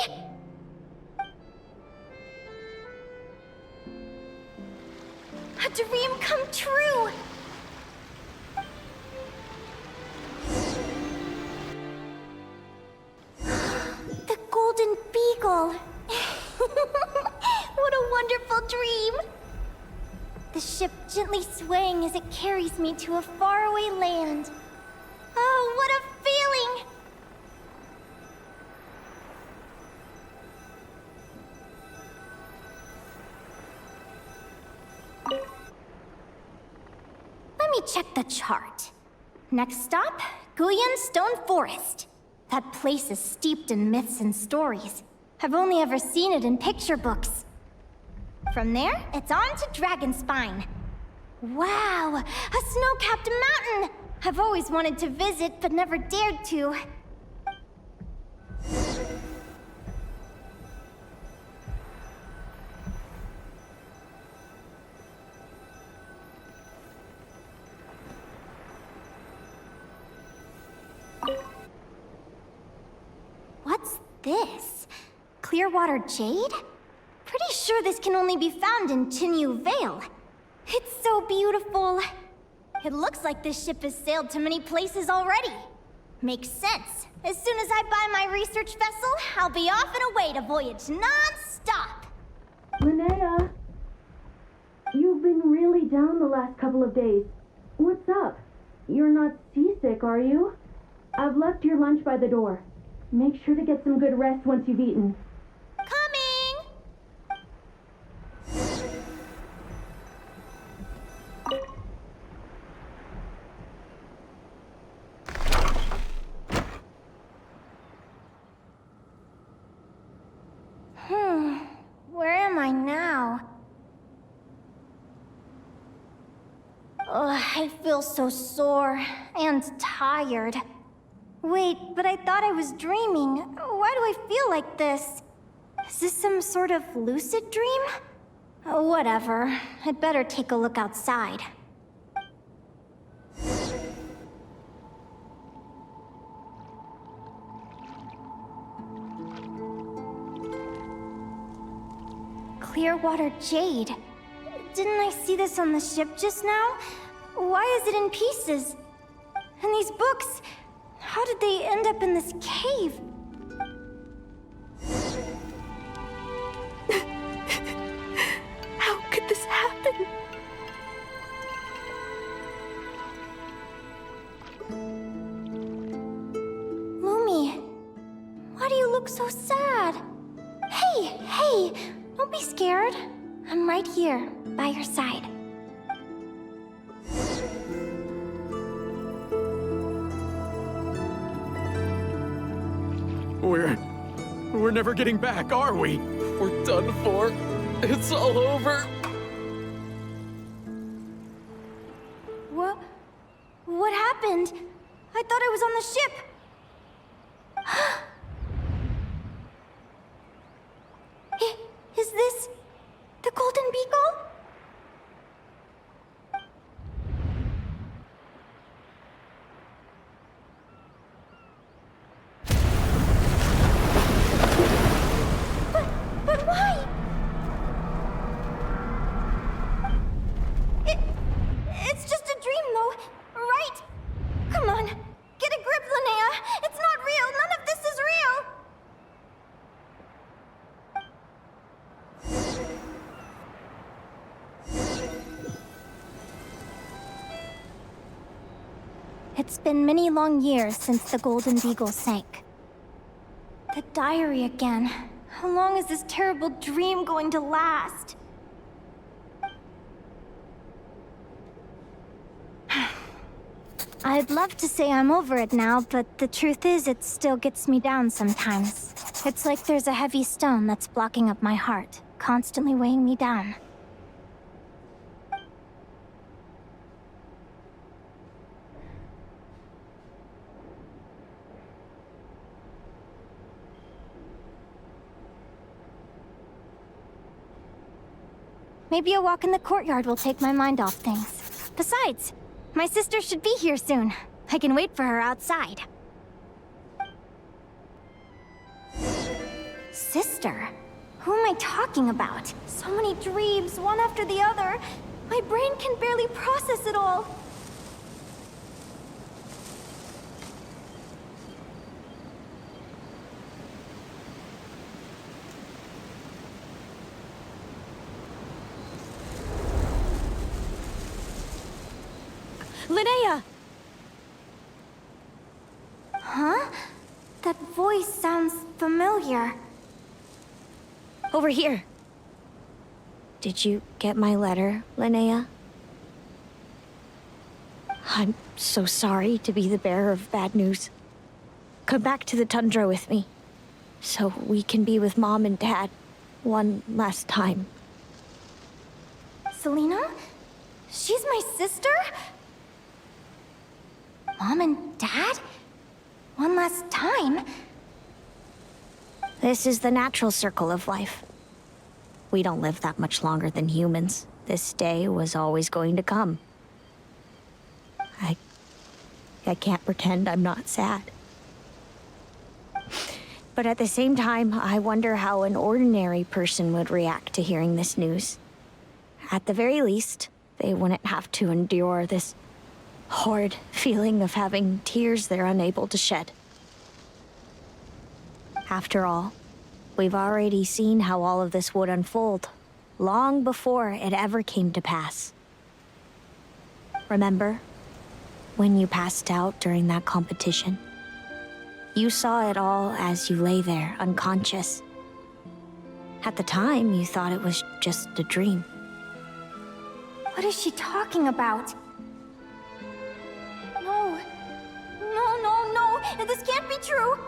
Speaker 1: A dream come true! The Golden Beagle! What a wonderful dream! The ship gently swaying as it carries me to a faraway land. Oh, what a feeling! Let me check the chart. Next stop, Guyan Stone Forest. That place is steeped in myths and stories. I've only ever seen it in picture books. From there, it's on to Dragonspine. Wow, a snow-capped mountain! I've always wanted to visit, but never dared to. What's this? Clearwater jade? Pretty sure this can only be found in Tinyu Vale. It's so beautiful. It looks like this ship has sailed to many places already. Makes sense. As soon as I buy my research vessel, I'll be off and away to voyage non-stop.
Speaker 14: Linnea, you've been really down the last couple of days. What's up? You're not seasick, are you? I've left your lunch by the door. Make sure to get some good rest once you've eaten.
Speaker 1: Coming! Where am I now? Ugh, I feel so sore and tired. Wait, but I thought I was dreaming. Why do I feel like this? Is this some sort of lucid dream? Whatever. I'd better take a look outside. Clearwater jade. Didn't I see this on the ship just now? Why is it in pieces? And these books... how did they end up in this cave?
Speaker 3: How could this happen?
Speaker 1: Lumi, why do you look so sad? Hey, don't be scared. I'm right here, by your side.
Speaker 15: We're never getting back, are we? We're done for. It's all over.
Speaker 1: What happened? I thought I was on the ship. Is this the Golden Beagle? But why? It's just a dream, though, right? Come on, get a grip, Linnea. It's been many long years since the Golden Beagle sank. The diary again. How long is this terrible dream going to last? I'd love to say I'm over it now, but the truth is it still gets me down sometimes. It's like there's a heavy stone that's blocking up my heart, constantly weighing me down. Maybe a walk in the courtyard will take my mind off things. Besides, my sister should be here soon. I can wait for her outside. Sister? Who am I talking about? So many dreams, one after the other. My brain can barely process it all.
Speaker 10: Linnea!
Speaker 1: Huh? That voice sounds familiar.
Speaker 7: Over here. Did you get my letter, Linnea? I'm so sorry to be the bearer of bad news. Come back to the tundra with me, so we can be with Mom and Dad one last time.
Speaker 1: Selena? She's my sister? Mom and Dad? One last time?
Speaker 7: This is the natural circle of life. We don't live that much longer than humans. This day was always going to come. I can't pretend I'm not sad. But at the same time, I wonder how an ordinary person would react to hearing this news. At the very least, they wouldn't have to endure this horrid feeling of having tears they're unable to shed. After all, we've already seen how all of this would unfold, long before it ever came to pass. Remember, when you passed out during that competition? You saw it all as you lay there, unconscious. At the time, you thought it was just a dream.
Speaker 1: What is she talking about? No. No. This can't be true.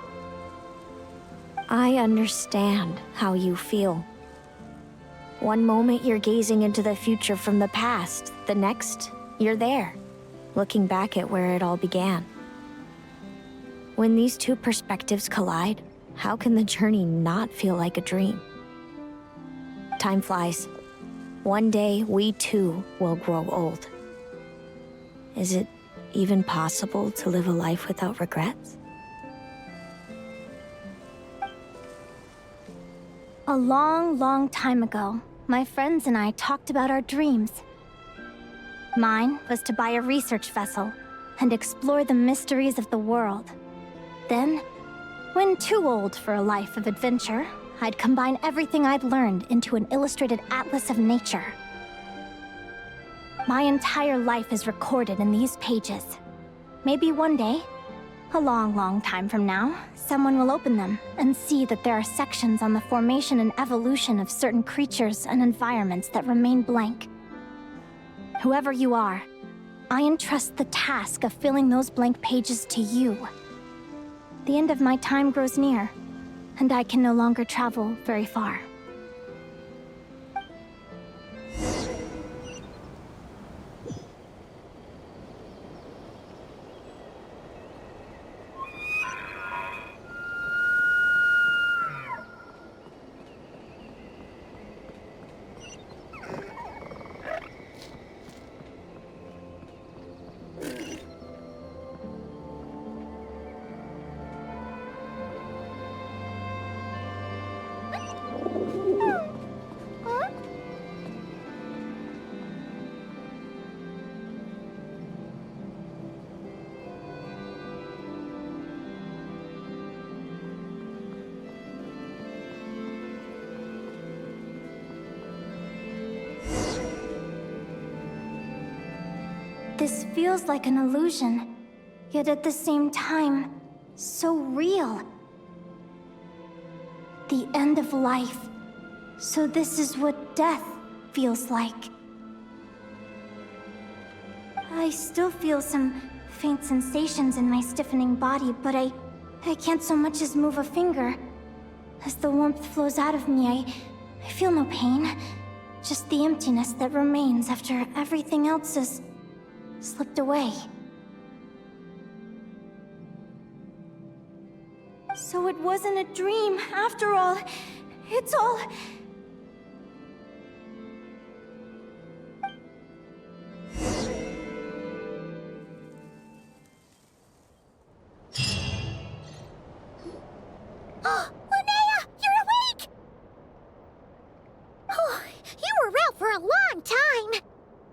Speaker 7: I understand how you feel. One moment you're gazing into the future from the past, the next, you're there, looking back at where it all began. When these two perspectives collide, how can the journey not feel like a dream? Time flies. One day, we too will grow old. Is it even possible to live a life without regrets?
Speaker 1: A long, long time ago, my friends and I talked about our dreams. Mine was to buy a research vessel and explore the mysteries of the world. Then, when too old for a life of adventure, I'd combine everything I'd learned into an illustrated atlas of nature. My entire life is recorded in these pages. Maybe one day, a long, long time from now, someone will open them and see that there are sections on the formation and evolution of certain creatures and environments that remain blank. Whoever you are, I entrust the task of filling those blank pages to you. The end of my time grows near, and I can no longer travel very far. This feels like an illusion. yet at the same time, so real. The end of life. So this is what death feels like. I still feel some faint sensations in my stiffening body, but I can't so much as move a finger. As the warmth flows out of me, I feel no pain. Just the emptiness that remains after everything else has slipped away. So it wasn't a dream, after all. It's all...
Speaker 4: Oh, Linnea, you're awake! Oh, you were out for a long time.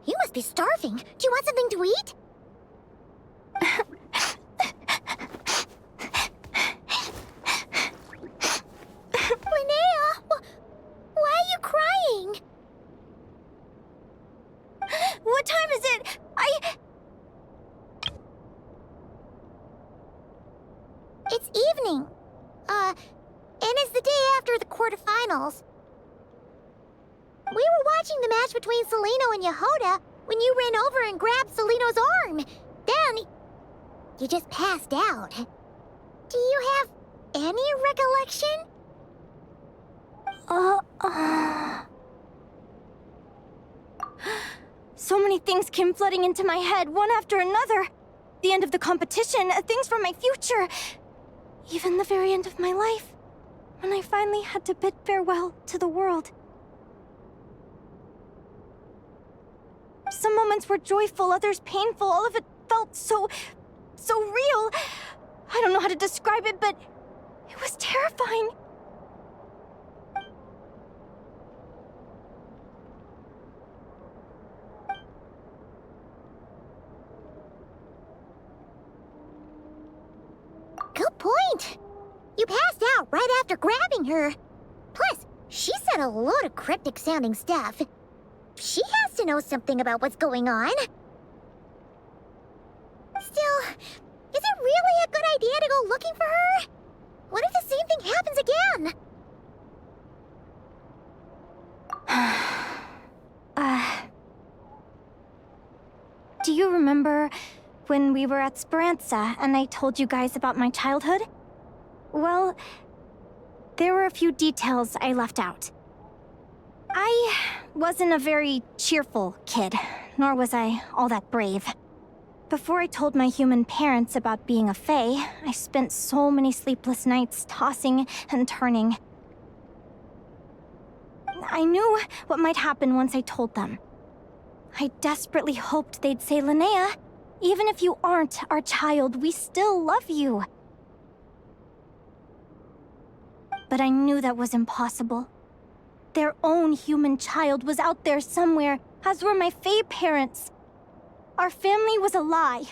Speaker 4: You must be starving. Do you want something to eat? Linnea, why are you crying?
Speaker 1: What time is it?
Speaker 4: It's evening. And it's the day after the quarterfinals. We were watching the match between Celino and Yehoda when you ran over and grabbed Celino's arm. Then, you just passed out. Do you have any recollection?
Speaker 1: So many things came flooding into my head, one after another. The end of the competition, things from my future. Even the very end of my life, when I finally had to bid farewell to the world. Some moments were joyful, others painful. All of it felt so real. I don't know how to describe it, but it was terrifying.
Speaker 4: Good point. You passed out right after grabbing her. Plus, she said a load of cryptic-sounding stuff. She has to know something about what's going on. Still, is it really a good idea to go looking for her? What if the same thing happens again?
Speaker 1: Do you remember when we were at Speranza and I told you guys about my childhood? Well, there were a few details I left out. I wasn't a very cheerful kid, nor was I all that brave. Before I told my human parents about being a fae, I spent so many sleepless nights tossing and turning. I knew what might happen once I told them. I desperately hoped they'd say, Linnea, even if you aren't our child, we still love you. But I knew that was impossible. Their own human child was out there somewhere, as were my fae parents. Our family was a lie.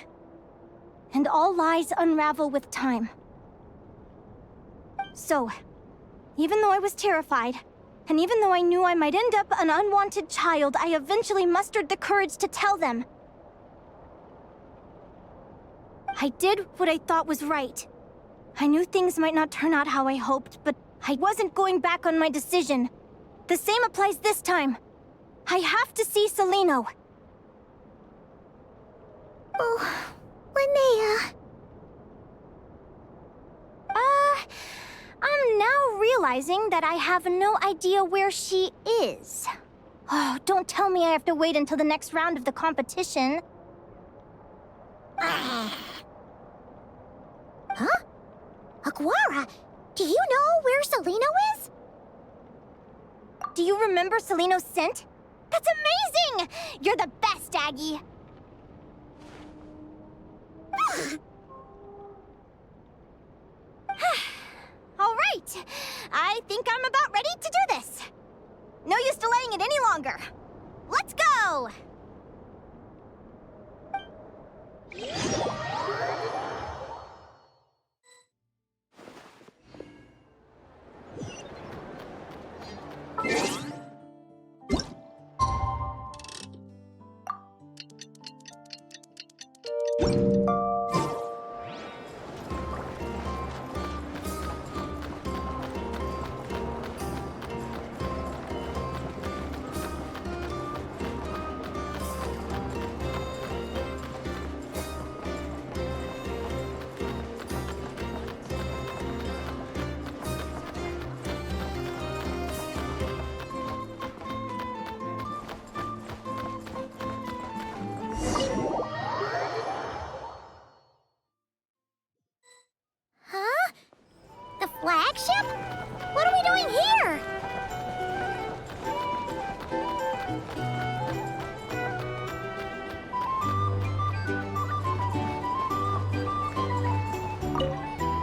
Speaker 1: And all lies unravel with time. So, even though I was terrified, and even though I knew I might end up an unwanted child, I eventually mustered the courage to tell them. I did what I thought was right. I knew things might not turn out how I hoped, but I wasn't going back on my decision. The same applies this time. I have to see Celino.
Speaker 4: Oh, Linnea.
Speaker 1: I'm now realizing that I have no idea where she is. Oh, don't tell me I have to wait until the next round of the competition.
Speaker 4: Huh? Aguara, do you know where Celino is?
Speaker 1: Do you remember Celino's scent? That's amazing! You're the best, Aggie! All right, I think I'm about ready to do this. No use delaying it any longer. Let's go!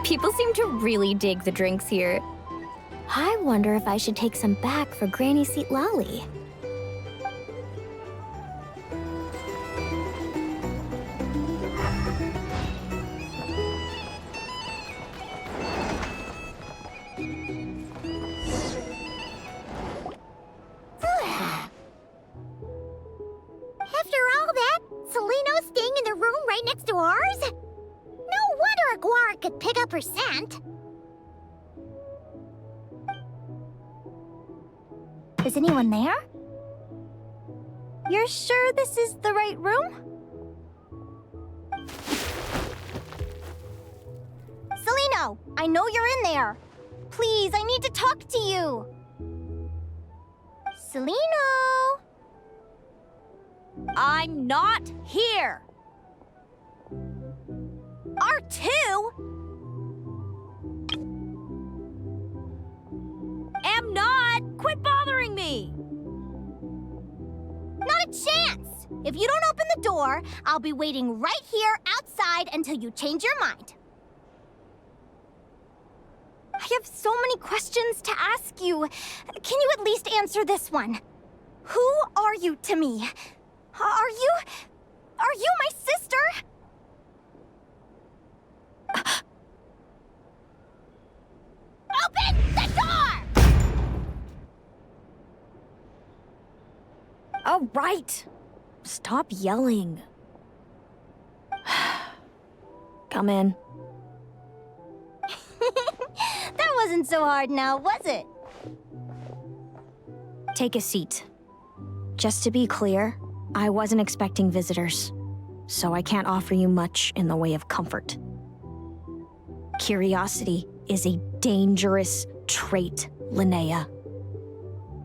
Speaker 7: People seem to really dig the drinks here. I wonder if I should take some back for Granny Seat Lolly.
Speaker 4: After all that, Seleno's staying in the room right next to ours? No wonder Aguara could pick up her scent.
Speaker 1: Is anyone there? You're sure this is the right room? Seleno, I know you're in there. Please, I need to talk to you. Seleno!
Speaker 13: I'm not here!
Speaker 1: R2?
Speaker 13: Am not! Quit bothering me!
Speaker 1: Not a chance! If you don't open the door, I'll be waiting right here outside until you change your mind. I have so many questions to ask you. Can you at least answer this one? Who are you to me? Are you my sister? Open the door!
Speaker 7: All right. Stop yelling. Come in.
Speaker 1: That wasn't so hard now, was it?
Speaker 7: Take a seat. Just to be clear, I wasn't expecting visitors, so I can't offer you much in the way of comfort. Curiosity is a dangerous trait, Linnea.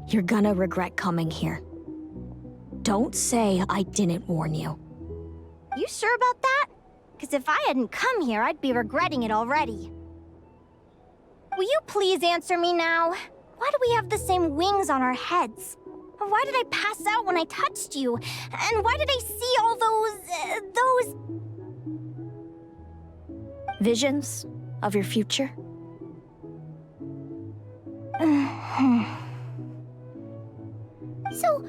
Speaker 7: You're gonna regret coming here. Don't say I didn't warn you.
Speaker 1: You sure about that? Because if I hadn't come here, I'd be regretting it already. Will you please answer me now? Why do we have the same wings on our heads? Why did I pass out when I touched you? And why did I see all those...
Speaker 7: Visions of your future?
Speaker 4: So,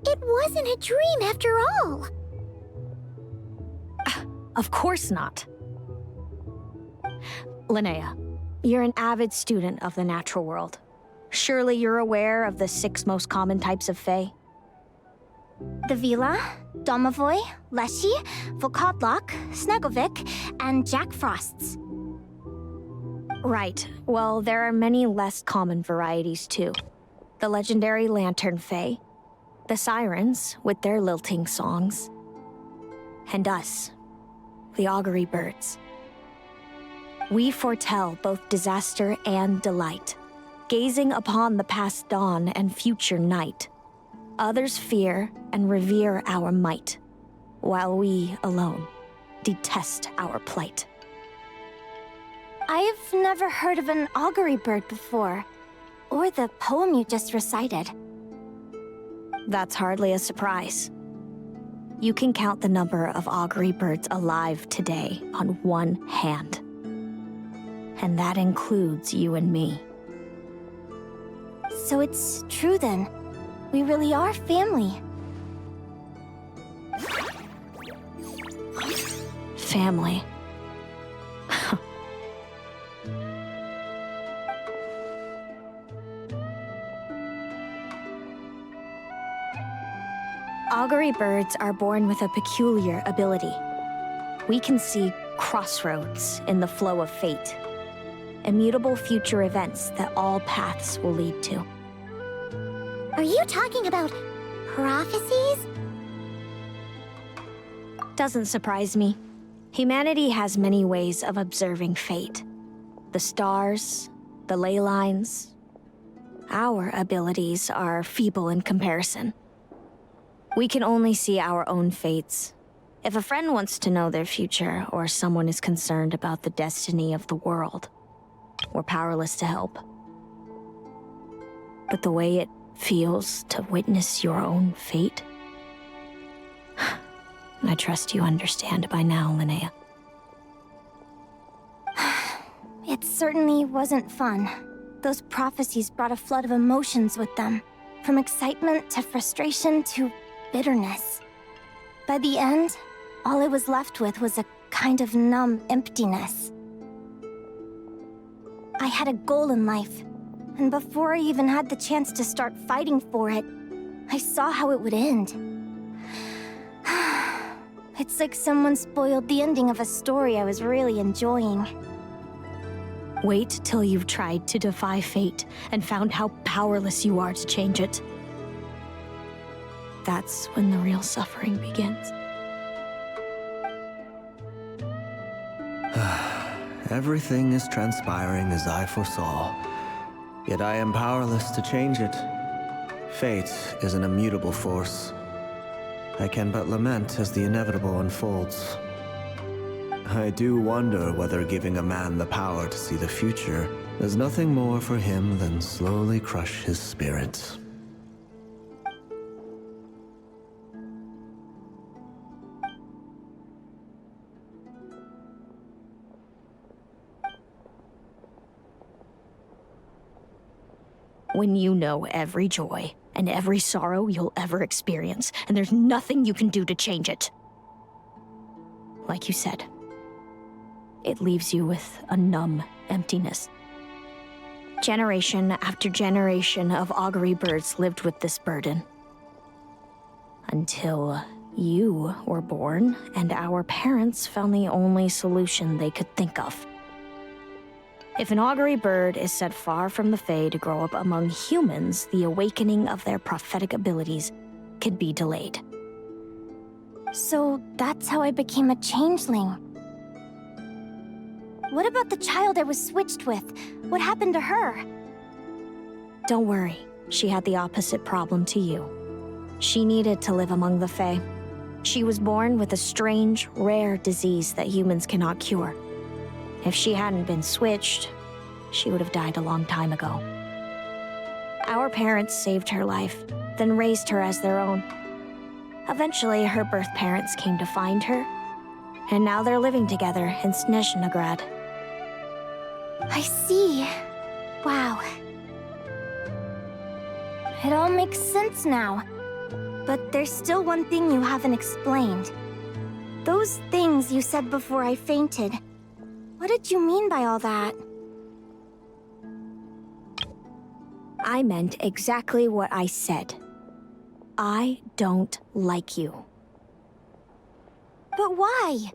Speaker 4: it wasn't a dream after all.
Speaker 7: Of course not. Linnea, you're an avid student of the natural world. Surely you're aware of the 6 most common types of Fae?
Speaker 1: The Vila, Domovoy, Leshy, Volkodlok, Snegovic, and Jack Frosts.
Speaker 7: Right. Well, there are many less common varieties too. The legendary Lantern Fae, the Sirens with their lilting songs, and us, the Augury Birds. We foretell both disaster and delight, gazing upon the past dawn and future night. Others fear and revere our might, while we alone detest our plight.
Speaker 1: I've never heard of an augury bird before, or the poem you just recited.
Speaker 7: That's hardly a surprise. You can count the number of augury birds alive today on one hand. And that includes you and me.
Speaker 1: So it's true then. We really are family.
Speaker 7: Family. Augury birds are born with a peculiar ability. We can see crossroads in the flow of fate, immutable future events that all paths will lead to.
Speaker 4: Are you talking about prophecies?
Speaker 7: Doesn't surprise me. Humanity has many ways of observing fate. The stars, the ley lines. Our abilities are feeble in comparison. We can only see our own fates. If a friend wants to know their future, or someone is concerned about the destiny of the world, we're powerless to help. But the way it feels to witness your own fate, I trust you understand by now, Linnea.
Speaker 1: It certainly wasn't fun. Those prophecies brought a flood of emotions with them. From excitement to frustration to bitterness. By the end, all I was left with was a kind of numb emptiness. I had a goal in life, and before I even had the chance to start fighting for it, I saw how it would end. It's like someone spoiled the ending of a story I was really enjoying.
Speaker 7: Wait till you've tried to defy fate and found how powerless you are to change it. That's when the real suffering begins.
Speaker 16: Everything is transpiring as I foresaw, yet I am powerless to change it. Fate is an immutable force. I can but lament as the inevitable unfolds. I do wonder whether giving a man the power to see the future is nothing more for him than slowly crush his spirit.
Speaker 7: When you know every joy and every sorrow you'll ever experience, and there's nothing you can do to change it. Like you said, it leaves you with a numb emptiness. Generation after generation of augury birds lived with this burden. Until you were born, and our parents found the only solution they could think of. If an augury bird is set far from the Fae to grow up among humans, the awakening of their prophetic abilities can be delayed.
Speaker 1: So that's how I became a changeling. What about the child I was switched with? What happened to her?
Speaker 7: Don't worry, she had the opposite problem to you. She needed to live among the Fae. She was born with a strange, rare disease that humans cannot cure. If she hadn't been switched, she would have died a long time ago. Our parents saved her life, then raised her as their own. Eventually, her birth parents came to find her, and now they're living together in Snezhnegrad.
Speaker 1: I see. Wow. It all makes sense now. But there's still one thing you haven't explained. Those things you said before I fainted. What did you mean by all that?
Speaker 7: I meant exactly what I said. I don't like you.
Speaker 1: But why?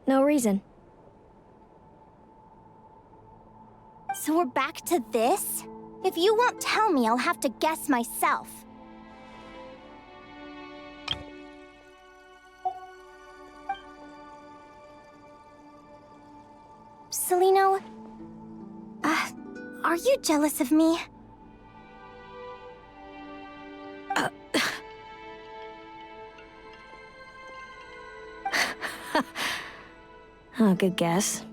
Speaker 7: No reason.
Speaker 1: So we're back to this? If you won't tell me, I'll have to guess myself. Celino, are you jealous of me?
Speaker 7: Oh, good guess.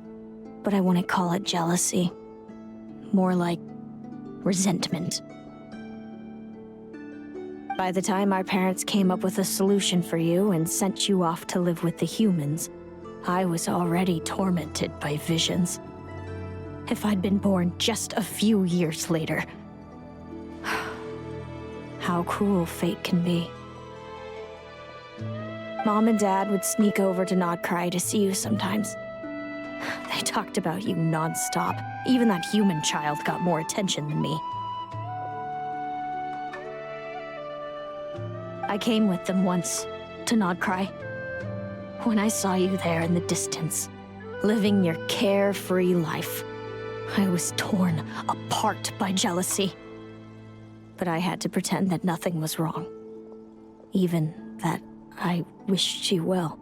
Speaker 7: But I wouldn't call it jealousy. More like resentment. By the time our parents came up with a solution for you and sent you off to live with the humans, I was already tormented by visions. If I'd been born just a few years later. How cruel fate can be. Mom and Dad would sneak over to Nodcry to see you sometimes. They talked about you non-stop. Even that human child got more attention than me. I came with them once, to Nodcry. When I saw you there in the distance, living your carefree life, I was torn apart by jealousy. But I had to pretend that nothing was wrong. Even that I wished you well.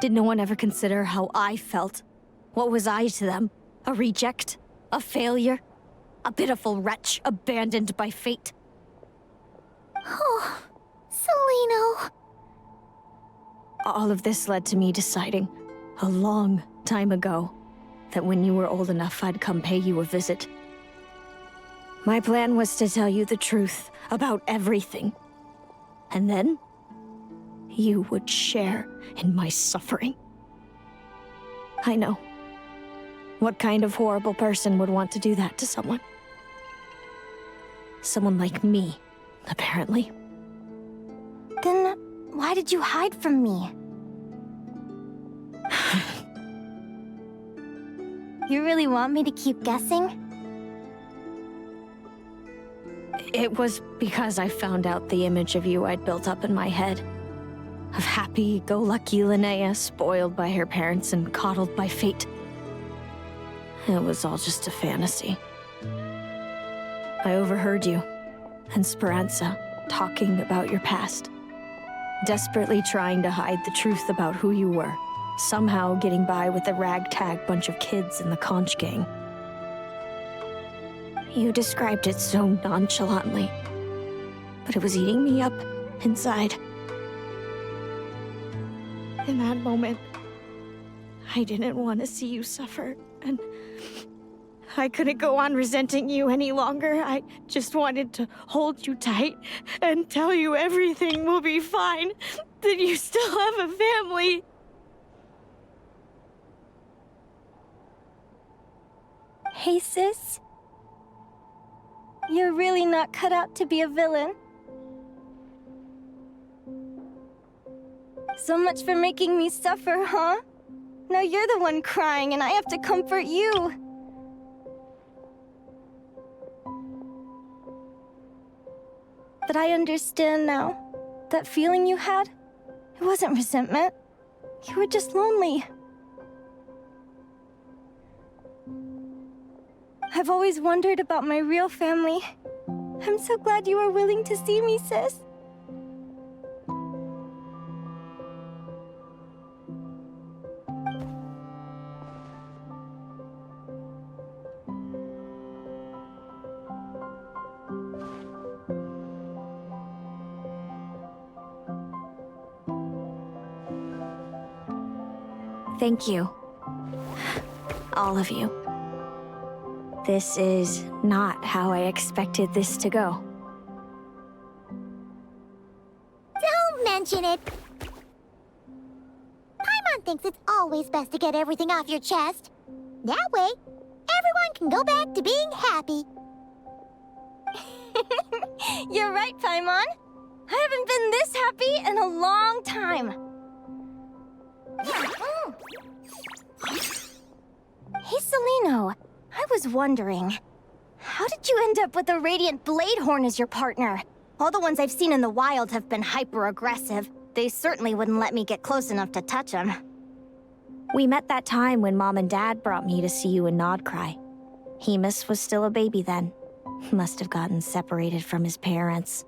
Speaker 7: Did no one ever consider how I felt? What was I to them? A reject? A failure? A pitiful wretch abandoned by fate?
Speaker 4: Oh, Celino.
Speaker 7: All of this led to me deciding, a long time ago, that when you were old enough, I'd come pay you a visit. My plan was to tell you the truth about everything. And then, you would share in my suffering.
Speaker 10: I know. What kind of horrible person would want to do that to someone? Someone like me, apparently.
Speaker 1: Then why did you hide from me? You really want me to keep guessing?
Speaker 10: It was because I found out the image of you I'd built up in my head. Of happy-go-lucky Linnea, spoiled by her parents and coddled by fate. It was all just a fantasy. I overheard you and Speranza talking about your past. Desperately trying to hide the truth about who you were. Somehow getting by with a ragtag bunch of kids in the conch gang. You described it so nonchalantly, but it was eating me up inside. In that moment, I didn't want to see you suffer, and I couldn't go on resenting you any longer. I just wanted to hold you tight and tell you everything will be fine, that you still have a family.
Speaker 1: Hey, sis. You're really not cut out to be a villain. So much for making me suffer, huh? Now you're the one crying and I have to comfort you. But I understand now. That feeling you had, it wasn't resentment. You were just lonely. I've always wondered about my real family. I'm so glad you were willing to see me, sis.
Speaker 7: Thank you. All of you. This is not how I expected this to go.
Speaker 4: Don't mention it. Paimon thinks it's always best to get everything off your chest. That way, everyone can go back to being happy.
Speaker 1: You're right, Paimon. I haven't been this happy in a long time. Hey, Celino. I was wondering, how did you end up with a Radiant Bladehorn as your partner? All the ones I've seen in the wild have been hyper-aggressive. They certainly wouldn't let me get close enough to touch them.
Speaker 7: We met that time when Mom and Dad brought me to see you in Nodcry. Hemus was still a baby then. Must have gotten separated from his parents.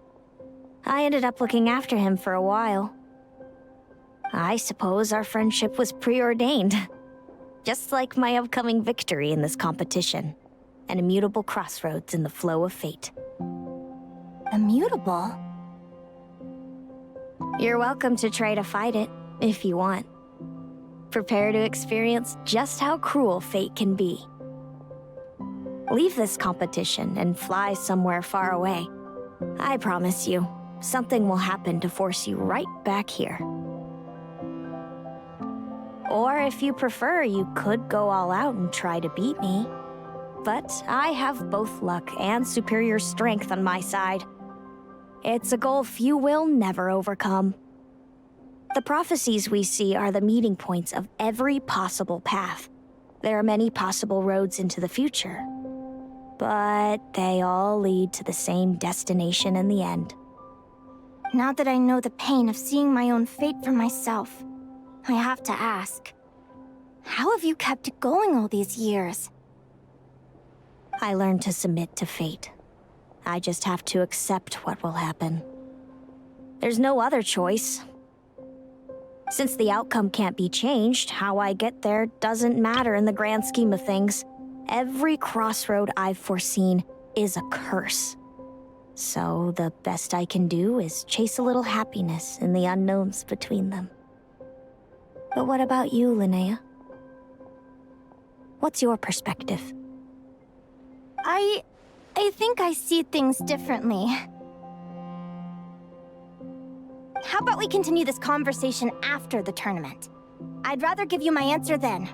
Speaker 7: I ended up looking after him for a while. I suppose our friendship was preordained. Just like my upcoming victory in this competition. An immutable crossroads in the flow of fate.
Speaker 1: Immutable?
Speaker 7: You're welcome to try to fight it, if you want. Prepare to experience just how cruel fate can be. Leave this competition and fly somewhere far away. I promise you, something will happen to force you right back here. Or if you prefer, you could go all out and try to beat me. But I have both luck and superior strength on my side. It's a goal few will never overcome. The prophecies we see are the meeting points of every possible path. There are many possible roads into the future. But they all lead to the same destination in the end.
Speaker 1: Now that I know the pain of seeing my own fate for myself, I have to ask, how have you kept it going all these years?
Speaker 7: I learned to submit to fate. I just have to accept what will happen. There's no other choice. Since the outcome can't be changed, how I get there doesn't matter in the grand scheme of things. Every crossroad I've foreseen is a curse. So the best I can do is chase a little happiness in the unknowns between them. But what about you, Linnea? What's your perspective?
Speaker 1: I think I see things differently. How about we continue this conversation after the tournament? I'd rather give you my answer then.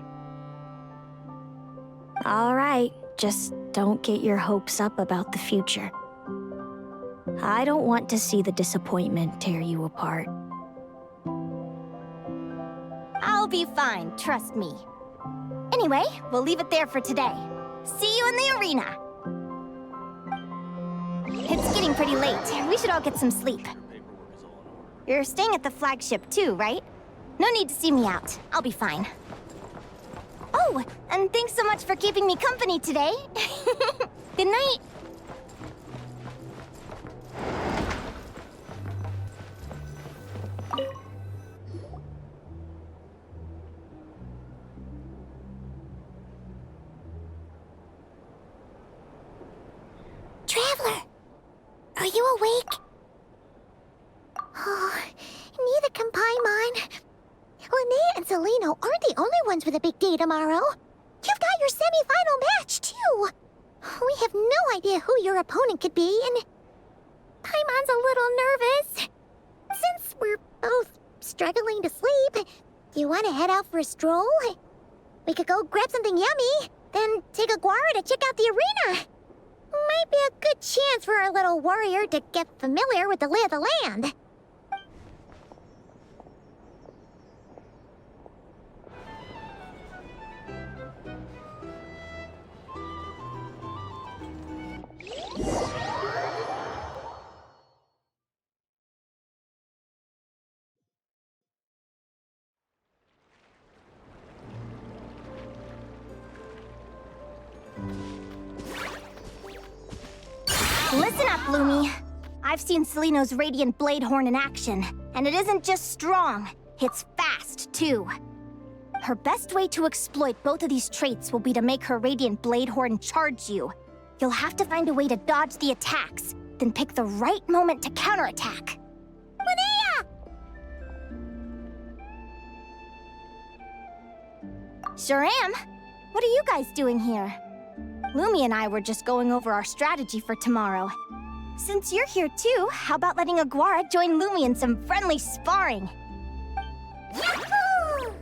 Speaker 10: All right, just don't get your hopes up about the future. I don't want to see the disappointment tear you apart.
Speaker 1: I'll be fine, trust me. Anyway, we'll leave it there for today. See you in the arena! It's getting pretty late. We should all get some sleep. You're staying at the flagship too, right? No need to see me out. I'll be fine. Oh, and thanks so much for keeping me company today. Good night.
Speaker 4: Traveler, are you awake? Oh, neither can Paimon. Linnea and Celino aren't the only ones with a big day tomorrow. You've got your semi-final match, too. We have no idea who your opponent could be, and Paimon's a little nervous. Since we're both struggling to sleep, do you want to head out for a stroll? We could go grab something yummy, then take a guara to check out the arena. Might be a good chance for our little warrior to get familiar with the lay of the land.
Speaker 1: Listen up, Lumi. I've seen Celino's Radiant Blade Horn in action, and it isn't just strong, it's fast, too. Her best way to exploit both of these traits will be to make her Radiant Blade Horn charge you. You'll have to find a way to dodge the attacks, then pick the right moment to counterattack.
Speaker 4: Linnea!
Speaker 1: Sure am. What are you guys doing here? Lumi and I were just going over our strategy for tomorrow. Since you're here too, how about letting Aguara join Lumi in some friendly sparring?
Speaker 4: Yahoo!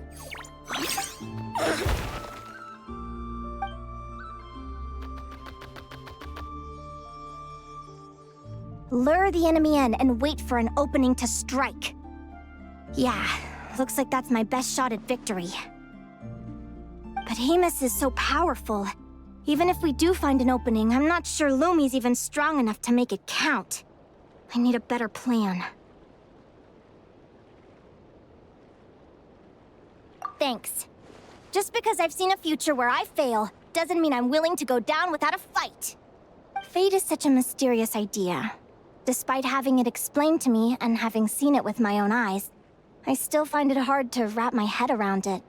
Speaker 1: Lure the enemy in and wait for an opening to strike. Yeah, looks like that's my best shot at victory. But Hemus is so powerful. Even if we do find an opening, I'm not sure Lumi's even strong enough to make it count. I need a better plan. Thanks. Just because I've seen a future where I fail, doesn't mean I'm willing to go down without a fight. Fate is such a mysterious idea. Despite having it explained to me and having seen it with my own eyes, I still find it hard to wrap my head around it.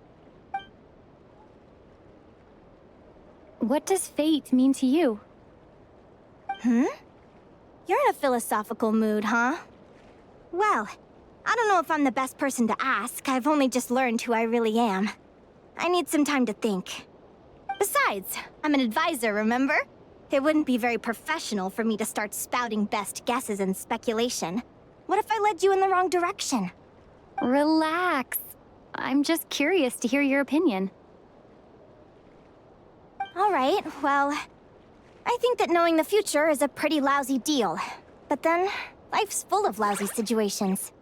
Speaker 14: What does fate mean to you?
Speaker 1: You're in a philosophical mood, huh? Well, I don't know if I'm the best person to ask. I've only just learned who I really am. I need some time to think. Besides, I'm an advisor, remember? It wouldn't be very professional for me to start spouting best guesses and speculation. What if I led you in the wrong direction?
Speaker 14: Relax. I'm just curious to hear your opinion.
Speaker 1: All right, well, I think that knowing the future is a pretty lousy deal. But then, life's full of lousy situations.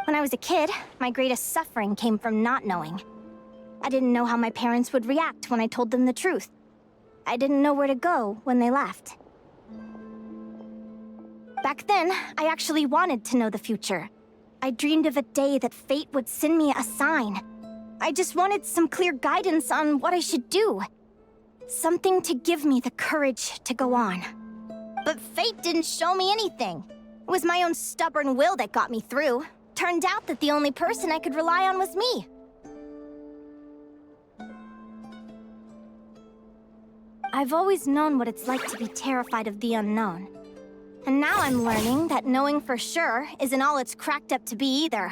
Speaker 1: When I was a kid, my greatest suffering came from not knowing. I didn't know how my parents would react when I told them the truth. I didn't know where to go when they left. Back then, I actually wanted to know the future. I dreamed of a day that fate would send me a sign. I just wanted some clear guidance on what I should do. Something to give me the courage to go on. But fate didn't show me anything. It was my own stubborn will that got me through. Turned out that the only person I could rely on was me. I've always known what it's like to be terrified of the unknown. And now I'm learning that knowing for sure isn't all it's cracked up to be either.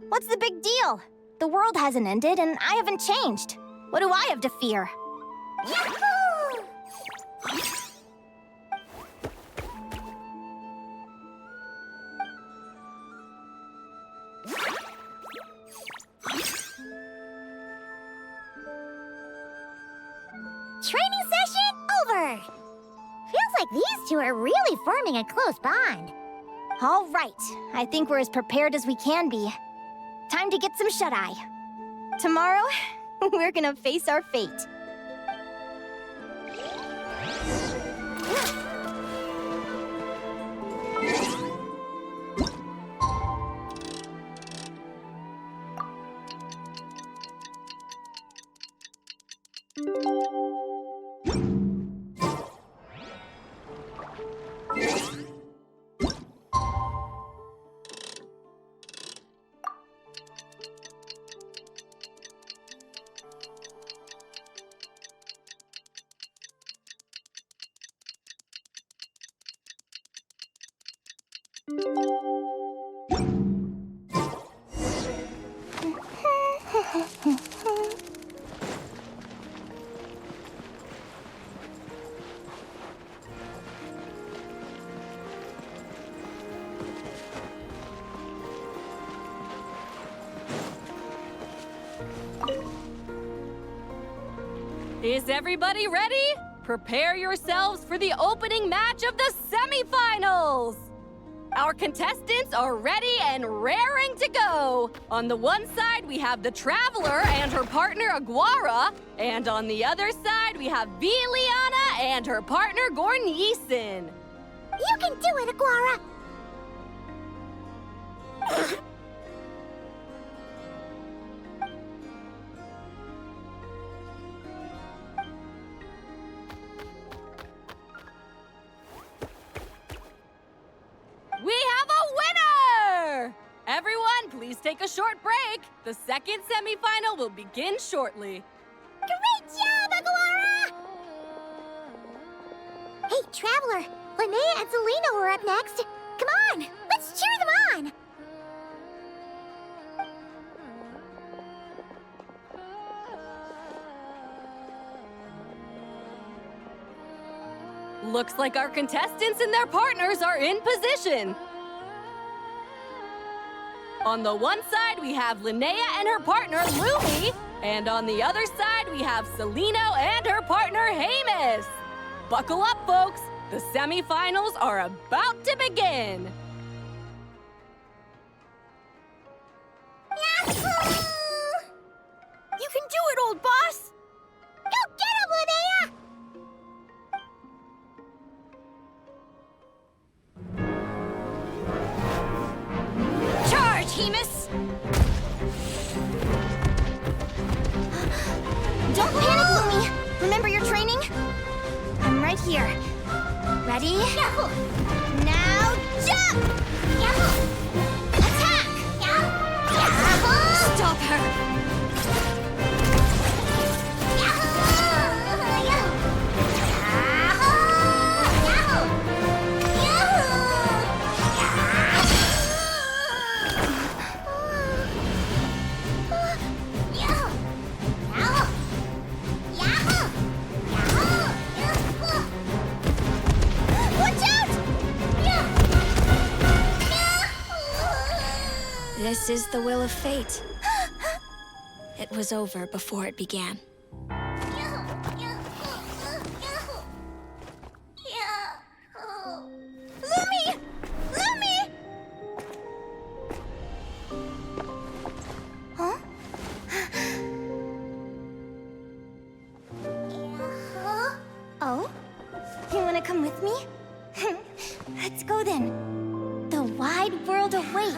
Speaker 1: What's the big deal? The world hasn't ended and I haven't changed. What do I have to fear?
Speaker 4: Yahoo! Training session over! Feels like these two are really forming a close bond.
Speaker 1: All right, I think we're as prepared as we can be. Time to get some shut-eye. Tomorrow, we're gonna face our fate.
Speaker 13: Is everybody ready? Prepare yourselves for the opening match of the semifinals! Our contestants are ready and raring to go. On the one side, we have the Traveler and her partner Aguara, and on the other side, we have Viliana and her partner Gornyisen.
Speaker 4: You can do it, Aguara!
Speaker 13: We have a winner! Everyone, please take a short break. The second semifinal will begin shortly.
Speaker 4: Great job, Aguara! Hey, Traveler, Linnea and Selena are up next. Come on, let's cheer them on!
Speaker 13: Looks like our contestants and their partners are in position. On the one side, we have Linnea and her partner, Lumi. And on the other side, we have Celino and her partner, Hamus. Buckle up, folks. The semifinals are about to begin.
Speaker 4: Yahoo! You can do it, old boss! Go get him, Linnea!
Speaker 1: Charge, Hamus! Don't panic, Lumi! Remember your training? I'm right here. Ready?
Speaker 4: Yahoo!
Speaker 1: Now jump!
Speaker 4: Yahoo!
Speaker 1: Attack!
Speaker 4: Yahoo!
Speaker 1: Stop her!
Speaker 4: Yahoo!
Speaker 3: This is the will of fate. It was over before it began.
Speaker 4: Lumi! Lumi!
Speaker 1: Huh? Oh? You wanna come with me? Let's go then. The wide world awaits.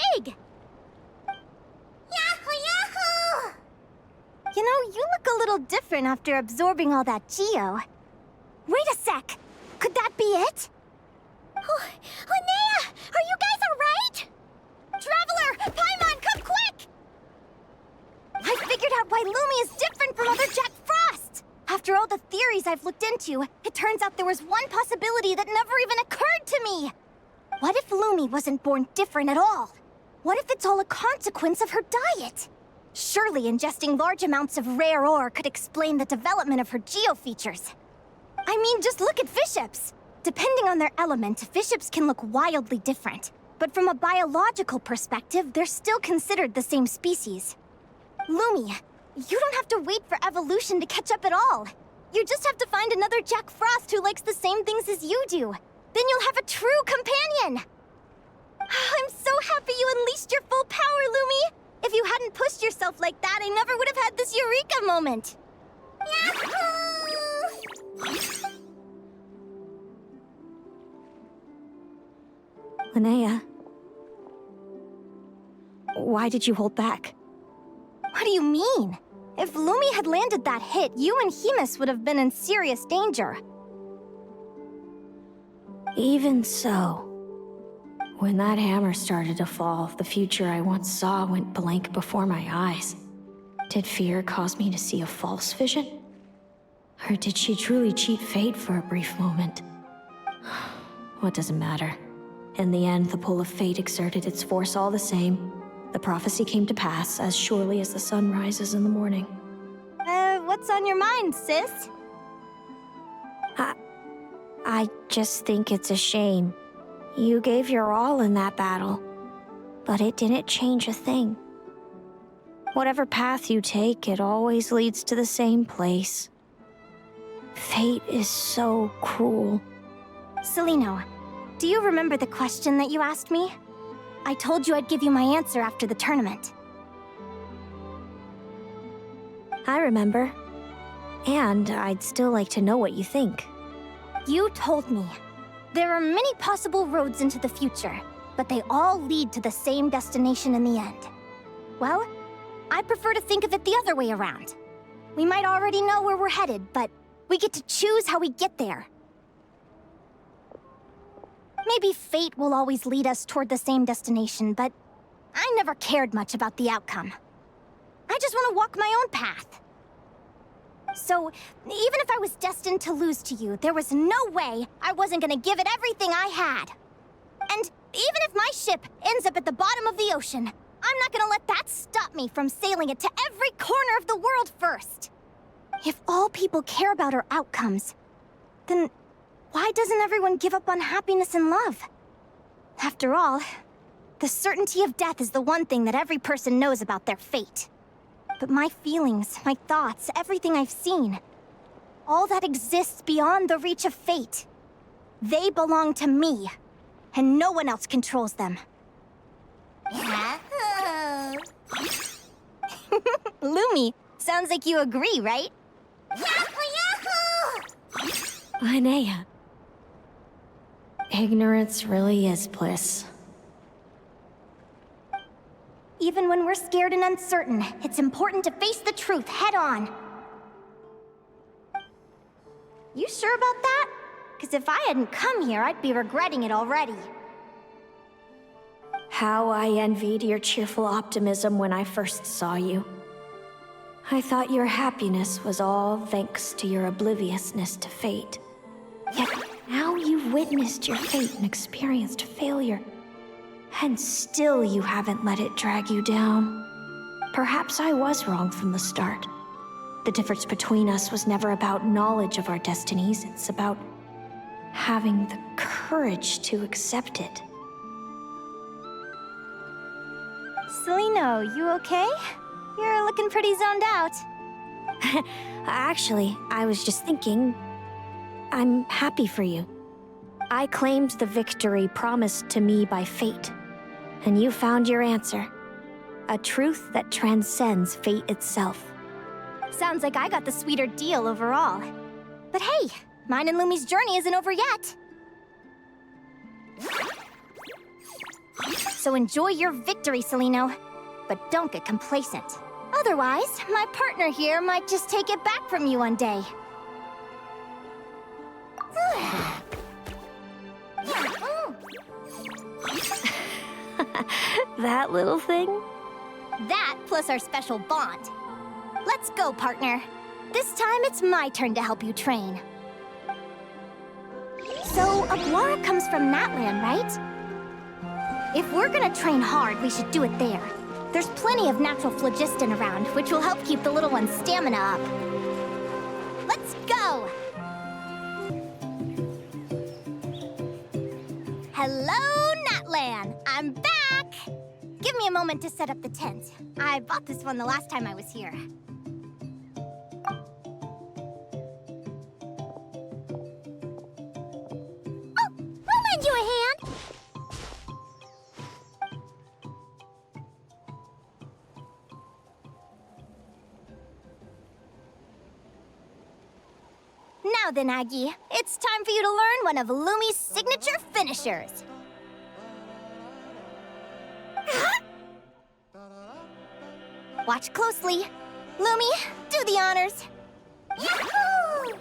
Speaker 1: big! Yahoo, yahoo! You know, you look a little different after absorbing all that geo. Wait a sec! Could that be it? Oh, Linnea! Are you guys alright? Traveler! Paimon, come quick! I figured out why Lumi is different from other Jack Frost! After all the theories I've looked into, it turns out there was one possibility that never even occurred to me! What if Lumi wasn't born different at all? What if it's all a consequence of her diet? Surely ingesting large amounts of rare ore could explain the development of her geofeatures. I mean, just look at fiships. Depending on their element, fiships can look wildly different. But from a biological perspective, they're still considered the same species. Lumi, you don't have to wait for evolution to catch up at all. You just have to find another Jack Frost who likes the same things as you do. Then you'll have a true companion! I'm so happy you unleashed your full power, Lumi! If you hadn't pushed yourself like that, I never would have had this eureka moment! Yahoo!
Speaker 10: Linnea, why did you hold back?
Speaker 1: What do you mean? If Lumi had landed that hit, you and Hemus would have been in serious danger.
Speaker 10: Even so, when that hammer started to fall, the future I once saw went blank before my eyes. Did fear cause me to see a false vision? Or did she truly cheat fate for a brief moment? What does it matter? In the end, the pull of fate exerted its force all the same. The prophecy came to pass as surely as the sun rises in the morning.
Speaker 1: What's on your mind, sis?
Speaker 10: I just think it's a shame. You gave your all in that battle, but it didn't change a thing. Whatever path you take, it always leads to the same place. Fate is so cruel.
Speaker 1: Celino, do you remember the question that you asked me? I told you I'd give you my answer after the tournament.
Speaker 10: I remember. And I'd still like to know what you think.
Speaker 1: You told me. There are many possible roads into the future, but they all lead to the same destination in the end. Well, I prefer to think of it the other way around. We might already know where we're headed, but we get to choose how we get there. Maybe fate will always lead us toward the same destination, but I never cared much about the outcome. I just want to walk my own path. So, even if I was destined to lose to you, there was no way I wasn't gonna give it everything I had. And even if my ship ends up at the bottom of the ocean, I'm not gonna let that stop me from sailing it to every corner of the world first. If all people care about are outcomes, then why doesn't everyone give up on happiness and love? After all, the certainty of death is the one thing that every person knows about their fate. But my feelings, my thoughts, everything I've seen, all that exists beyond the reach of fate. They belong to me, and no one else controls them. Yahoo! Lumi, sounds like you agree, right? Yahoo, yahoo!
Speaker 10: Linnea. Ignorance really is bliss.
Speaker 1: Even when we're scared and uncertain, it's important to face the truth head on. You sure about that? Because if I hadn't come here, I'd be regretting it already.
Speaker 10: How I envied your cheerful optimism when I first saw you. I thought your happiness was all thanks to your obliviousness to fate. Yet now you've witnessed your fate and experienced failure. And still you haven't let it drag you down. Perhaps I was wrong from the start. The difference between us was never about knowledge of our destinies, it's about having the courage to accept it.
Speaker 1: Celino, you okay? You're looking pretty zoned out.
Speaker 10: Actually, I was just thinking, I'm happy for you. I claimed the victory promised to me by fate, and you found your answer. A truth that transcends fate itself.
Speaker 1: Sounds like I got the sweeter deal overall. But hey, mine and Lumi's journey isn't over yet. so enjoy your victory, Celino. But don't get complacent. Otherwise, my partner here might just take it back from you one day.
Speaker 10: That little thing?
Speaker 1: That plus our special bond. Let's go, partner. This time it's my turn to help you train. So, Aguara comes from Natlan, right? If we're gonna train hard, we should do it there. There's plenty of natural phlogiston around, which will help keep the little one's stamina up. Let's go! Hello, Natlan! I'm back! Give me a moment to set up the tent. I bought this one the last time I was here.
Speaker 4: I'll lend you a hand.
Speaker 1: Now then, Aggie, it's time for you to learn one of Lumi's signature finishers. Watch closely. Lumi, do the honors.
Speaker 4: Yahoo!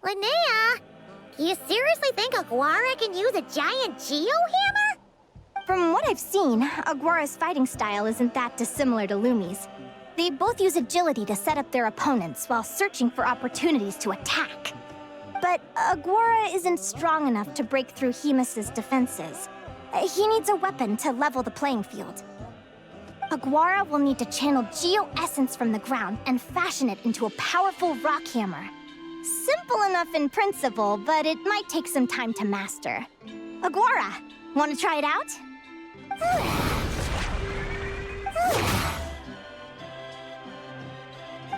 Speaker 4: Linnea, do you seriously think Aguara can use a giant geohammer?
Speaker 1: From what I've seen, Aguara's fighting style isn't that dissimilar to Lumi's. They both use agility to set up their opponents while searching for opportunities to attack. But Aguara isn't strong enough to break through Hemus's defenses. He needs a weapon to level the playing field. Aguara will need to channel geo-essence from the ground and fashion it into a powerful rock hammer. Simple enough in principle, but it might take some time to master. Aguara, want to try it out?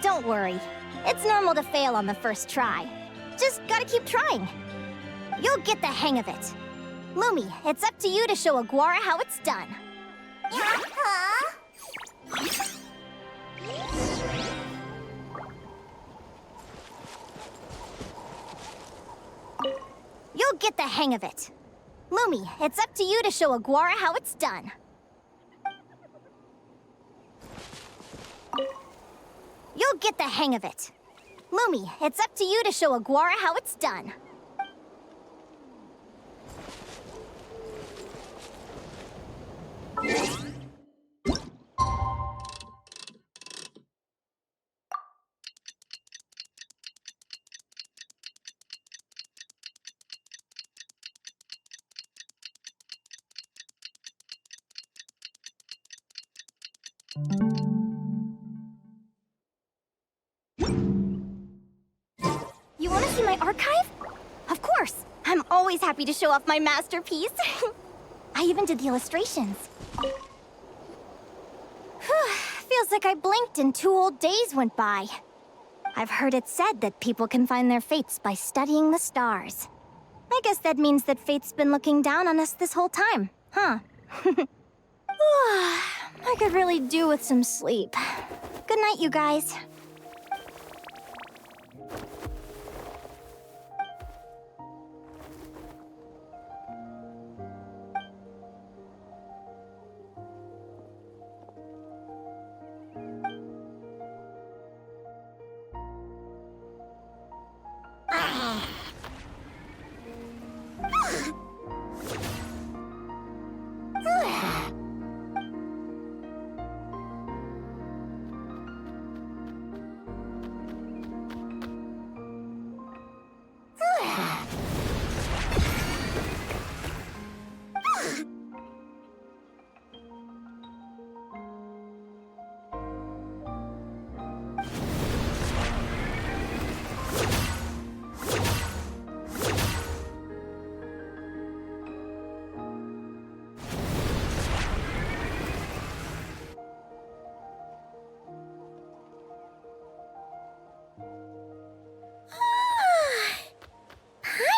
Speaker 1: Don't worry. It's normal to fail on the first try. Just gotta keep trying. You'll get the hang of it. Lumi, it's up to you to show Aguara how it's done. You'll get the hang of it. Lumi, it's up to you to show Aguara how it's done. You'll get the hang of it. Lumi, it's up to you to show Aguara how it's done. You want to see my archive? Of course! I'm always happy to show off my masterpiece. I even did the illustrations. Feels like I blinked and 2 whole days went by. I've heard it said that people can find their fates by studying the stars. I guess that means that fate's been looking down on us this whole time, huh? I could really do with some sleep. Good night, you guys.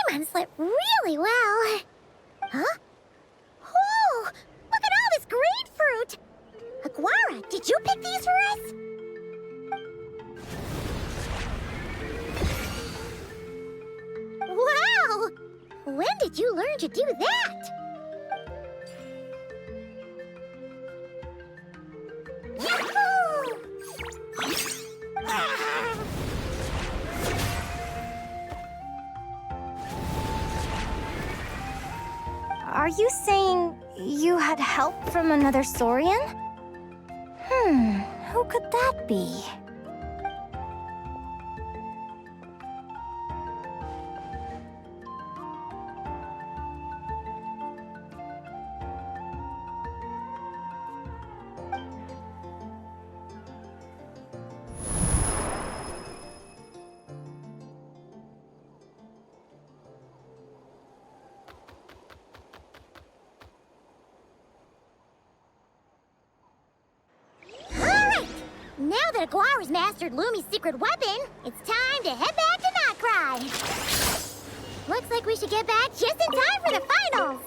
Speaker 4: Paimon slept really well. Huh? Oh, look at all this grapefruit! Aguara, did you pick these for us? Wow! When did you learn to do that? Yahoo!
Speaker 1: Are you saying you had help from another Saurian? Who could that be?
Speaker 4: Now that Aguara's mastered Lumi's secret weapon, it's time to head back to Notcry. Looks like we should get back just in time for the finals.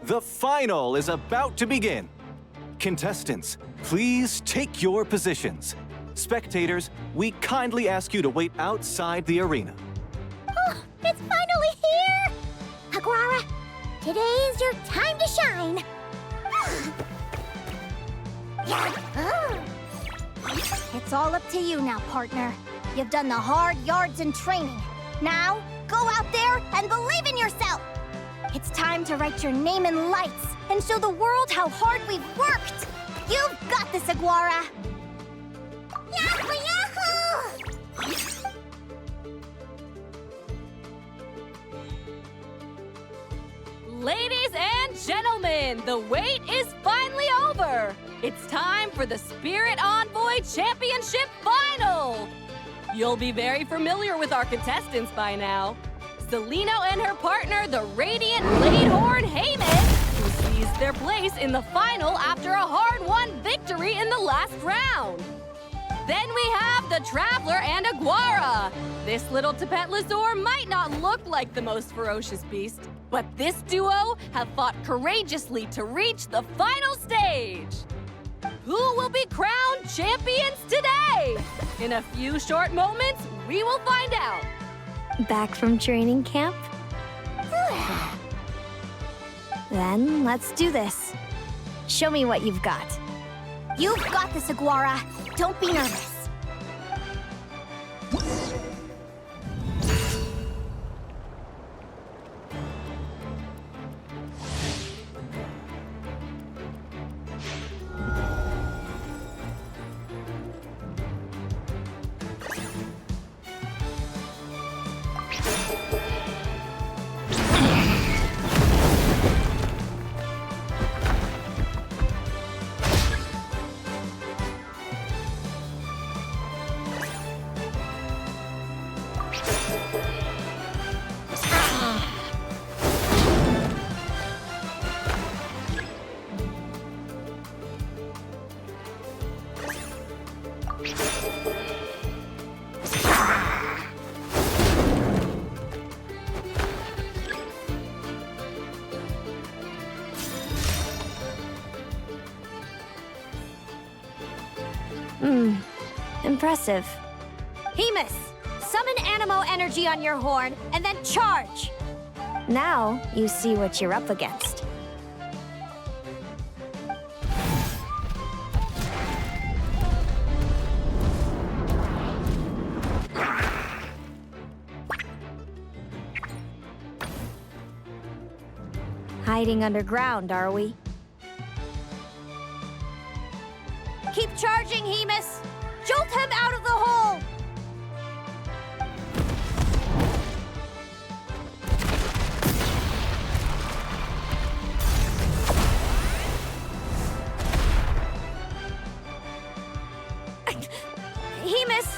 Speaker 5: The final is about to begin. Contestants, please take your positions. Spectators, we kindly ask you to wait outside the arena.
Speaker 4: Oh, it's finally here! Aguara, today is your time to shine.
Speaker 1: It's all up to you now, partner. You've done the hard yards in training. Now, go out there and believe in yourself! It's time to write your name in lights and show the world how hard we've worked! You've got this, Aguara!
Speaker 4: Yahoo! Yahoo!
Speaker 13: Ladies and gentlemen, the wait is finally over. It's time for the Spirit Envoy Championship Final. You'll be very familiar with our contestants by now. Celino and her partner, the Radiant Bladehorn Haymis, who seized their place in the final after a hard-won victory in the last round. Then we have the Traveler and Aguara. This little Tapet Lazur might not look like the most ferocious beast, but this duo have fought courageously to reach the final stage. Who will be crowned champions today? In a few short moments, we will find out.
Speaker 10: Back from training camp? Then let's do this. Show me what you've got.
Speaker 1: You've got this, Aguara. Don't be nervous.
Speaker 10: Impressive.
Speaker 7: Haymis, summon Animo energy on your horn and then charge.
Speaker 10: Now you see what you're up against. Hiding underground, are we?
Speaker 7: Keep charging, Haymis. Jolt him out of the hole. Haymis,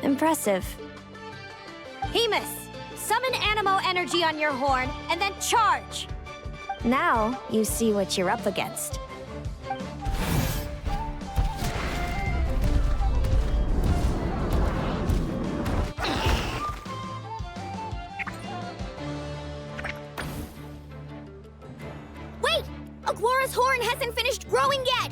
Speaker 7: Impressive. Hemus, summon Animo energy on your horn and then charge! Now you see what you're up against. Wait! Aguara's horn hasn't finished growing yet!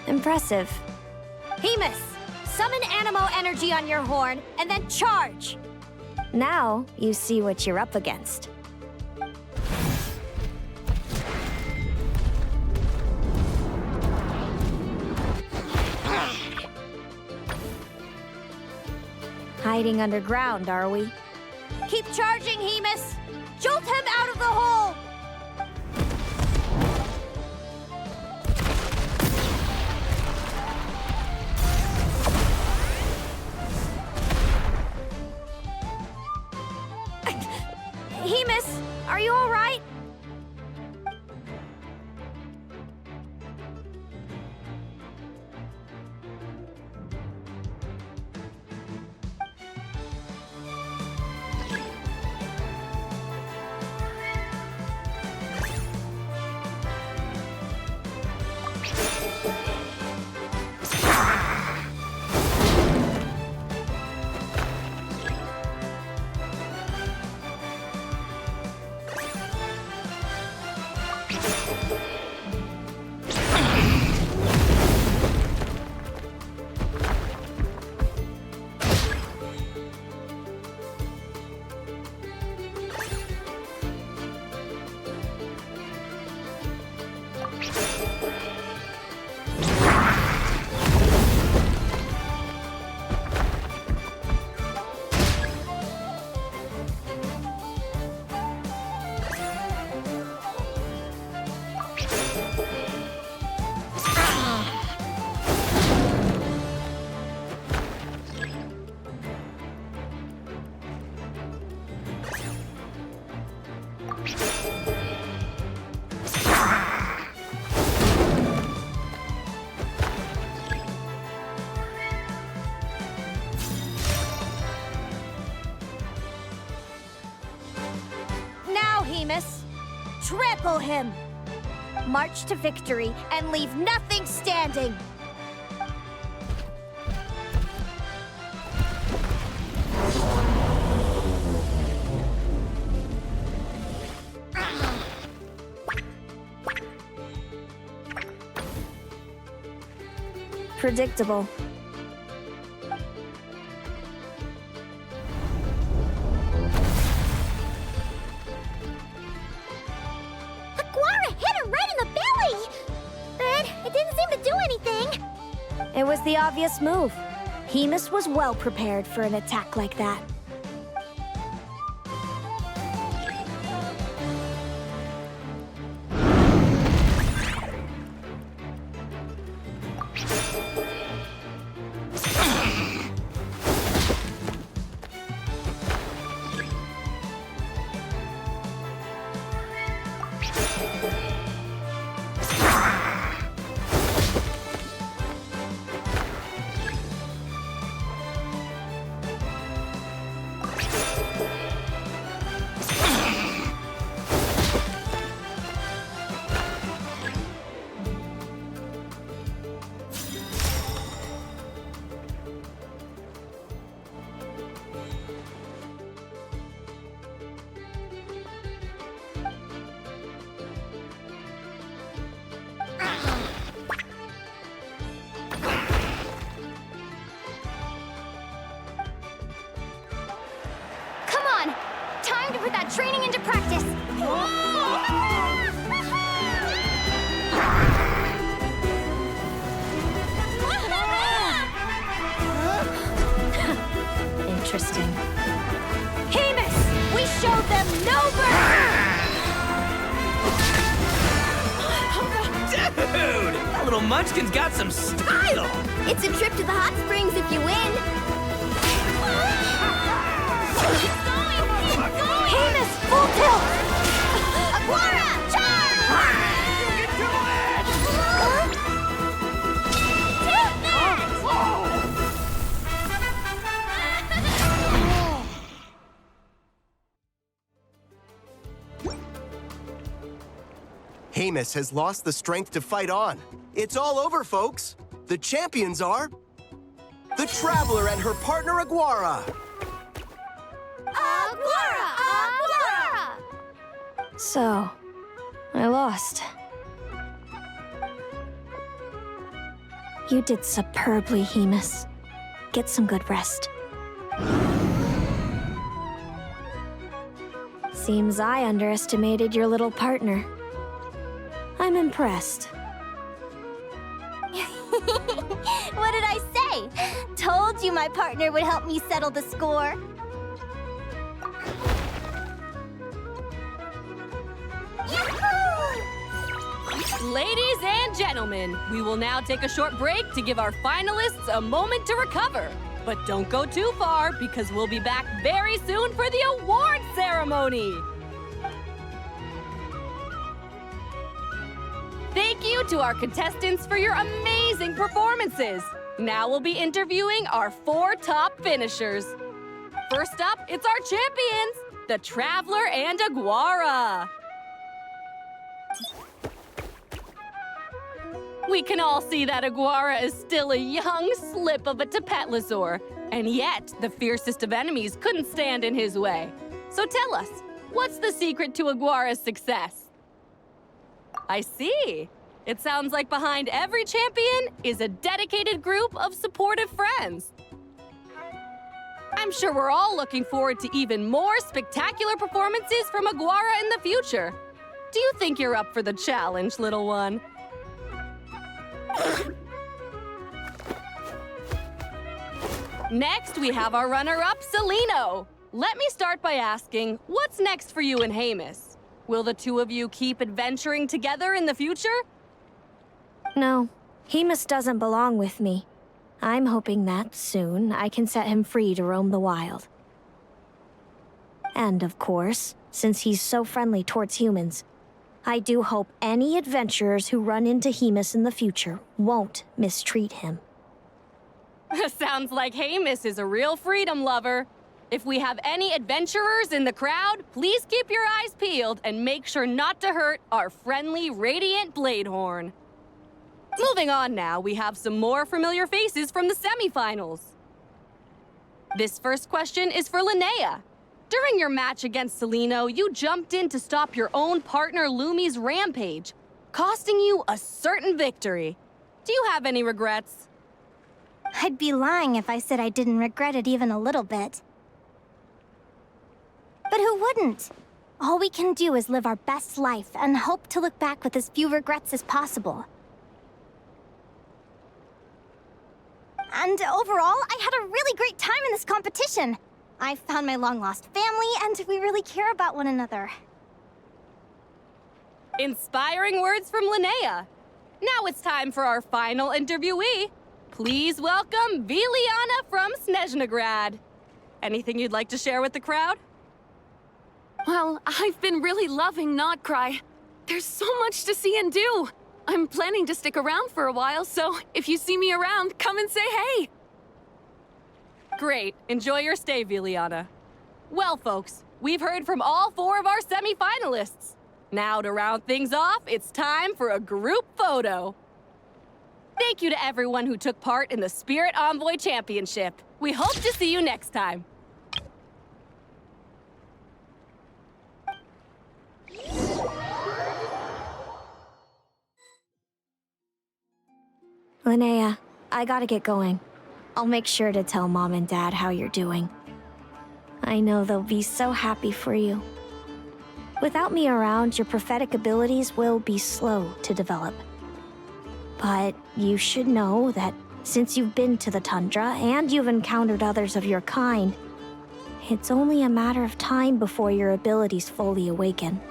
Speaker 7: Impressive. Hemus, summon Animo energy on your horn and then charge! Now you see what you're up against. Hiding underground, are we? Keep charging, Hemus! Jolt him out of the hole! Hemus, are you all right? Hemus. Trample him! March to victory and leave nothing standing! Predictable. It was the obvious move. Hemus was well prepared for an attack like that.
Speaker 1: put that training into practice!
Speaker 10: Interesting.
Speaker 1: Hamus! We showed them no mercy!
Speaker 2: Dude! That little munchkin's got some style!
Speaker 7: It's a trip to the hot springs if you win.
Speaker 1: Hamus, full tilt! Aguara, charge!
Speaker 9: Hamus has lost the strength to fight on. It's all over, folks. The champions are the Traveler and her partner Aguara.
Speaker 1: Aguara!
Speaker 10: So, I lost.
Speaker 3: You did superbly, Hamus. Get some good rest. Seems I underestimated your little partner. I'm impressed.
Speaker 1: What did I say? Told you my partner would help me settle the score.
Speaker 13: Ladies and gentlemen, we will now take a short break to give our finalists a moment to recover. But don't go too far, because we'll be back very soon for the award ceremony. Thank you to our contestants for your amazing performances. Now we'll be interviewing our 4 top finishers. First up, it's our champions, the Traveler and Aguara. We can all see that Aguara is still a young slip of a Tapetlosaur, and yet the fiercest of enemies couldn't stand in his way. So tell us, what's the secret to Aguara's success? I see. It sounds like behind every champion is a dedicated group of supportive friends. I'm sure we're all looking forward to even more spectacular performances from Aguara in the future. Do you think you're up for the challenge, little one? Next, we have our runner-up, Celino. Let me start by asking, what's next for you and Hamus? Will the two of you keep adventuring together in the future?
Speaker 3: No, Hamus doesn't belong with me. I'm hoping that soon I can set him free to roam the wild. And of course, since he's so friendly towards humans, I do hope any adventurers who run into Hamus in the future won't mistreat him.
Speaker 13: Sounds like Hamus is a real freedom lover. If we have any adventurers in the crowd, please keep your eyes peeled and make sure not to hurt our friendly, radiant Bladehorn. Moving on now, we have some more familiar faces from the semifinals. This first question is for Linnea. During your match against Celino, you jumped in to stop your own partner Lumi's rampage, costing you a certain victory. Do you have any regrets?
Speaker 1: I'd be lying if I said I didn't regret it even a little bit. But who wouldn't? All we can do is live our best life and hope to look back with as few regrets as possible. And overall, I had a really great time in this competition. I found my long-lost family, and we really care about one another.
Speaker 13: Inspiring words from Linnea. Now it's time for our final interviewee. Please welcome Viliana from Snezhnegrad. Anything you'd like to share with the crowd?
Speaker 12: Well, I've been really loving Not Cry. There's so much to see and do. I'm planning to stick around for a while, so if you see me around, come and say hey.
Speaker 13: Great. Enjoy your stay, Viliana. Well, folks, we've heard from all 4 of our semi-finalists. Now, to round things off, it's time for a group photo. Thank you to everyone who took part in the Spirit Envoy Championship. We hope to see you next time.
Speaker 3: Linnea, I gotta get going. I'll make sure to tell Mom and Dad how you're doing.
Speaker 10: I know they'll be so happy for you. Without me around, your prophetic abilities will be slow to develop. But you should know that since you've been to the tundra and you've encountered others of your kind, it's only a matter of time before your abilities fully awaken.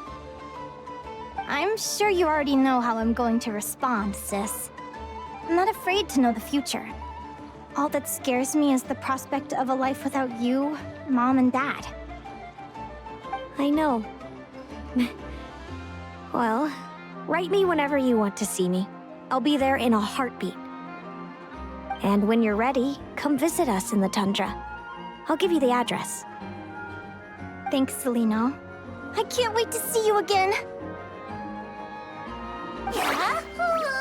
Speaker 1: I'm sure you already know how I'm going to respond, sis. I'm not afraid to know the future. All that scares me is the prospect of a life without you, Mom, and Dad.
Speaker 10: I know. Well, write me whenever you want to see me. I'll be there in a heartbeat. And when you're ready, come visit us in the tundra. I'll give you the address.
Speaker 1: Thanks, Selena. I can't wait to see you again!
Speaker 4: Yahoo!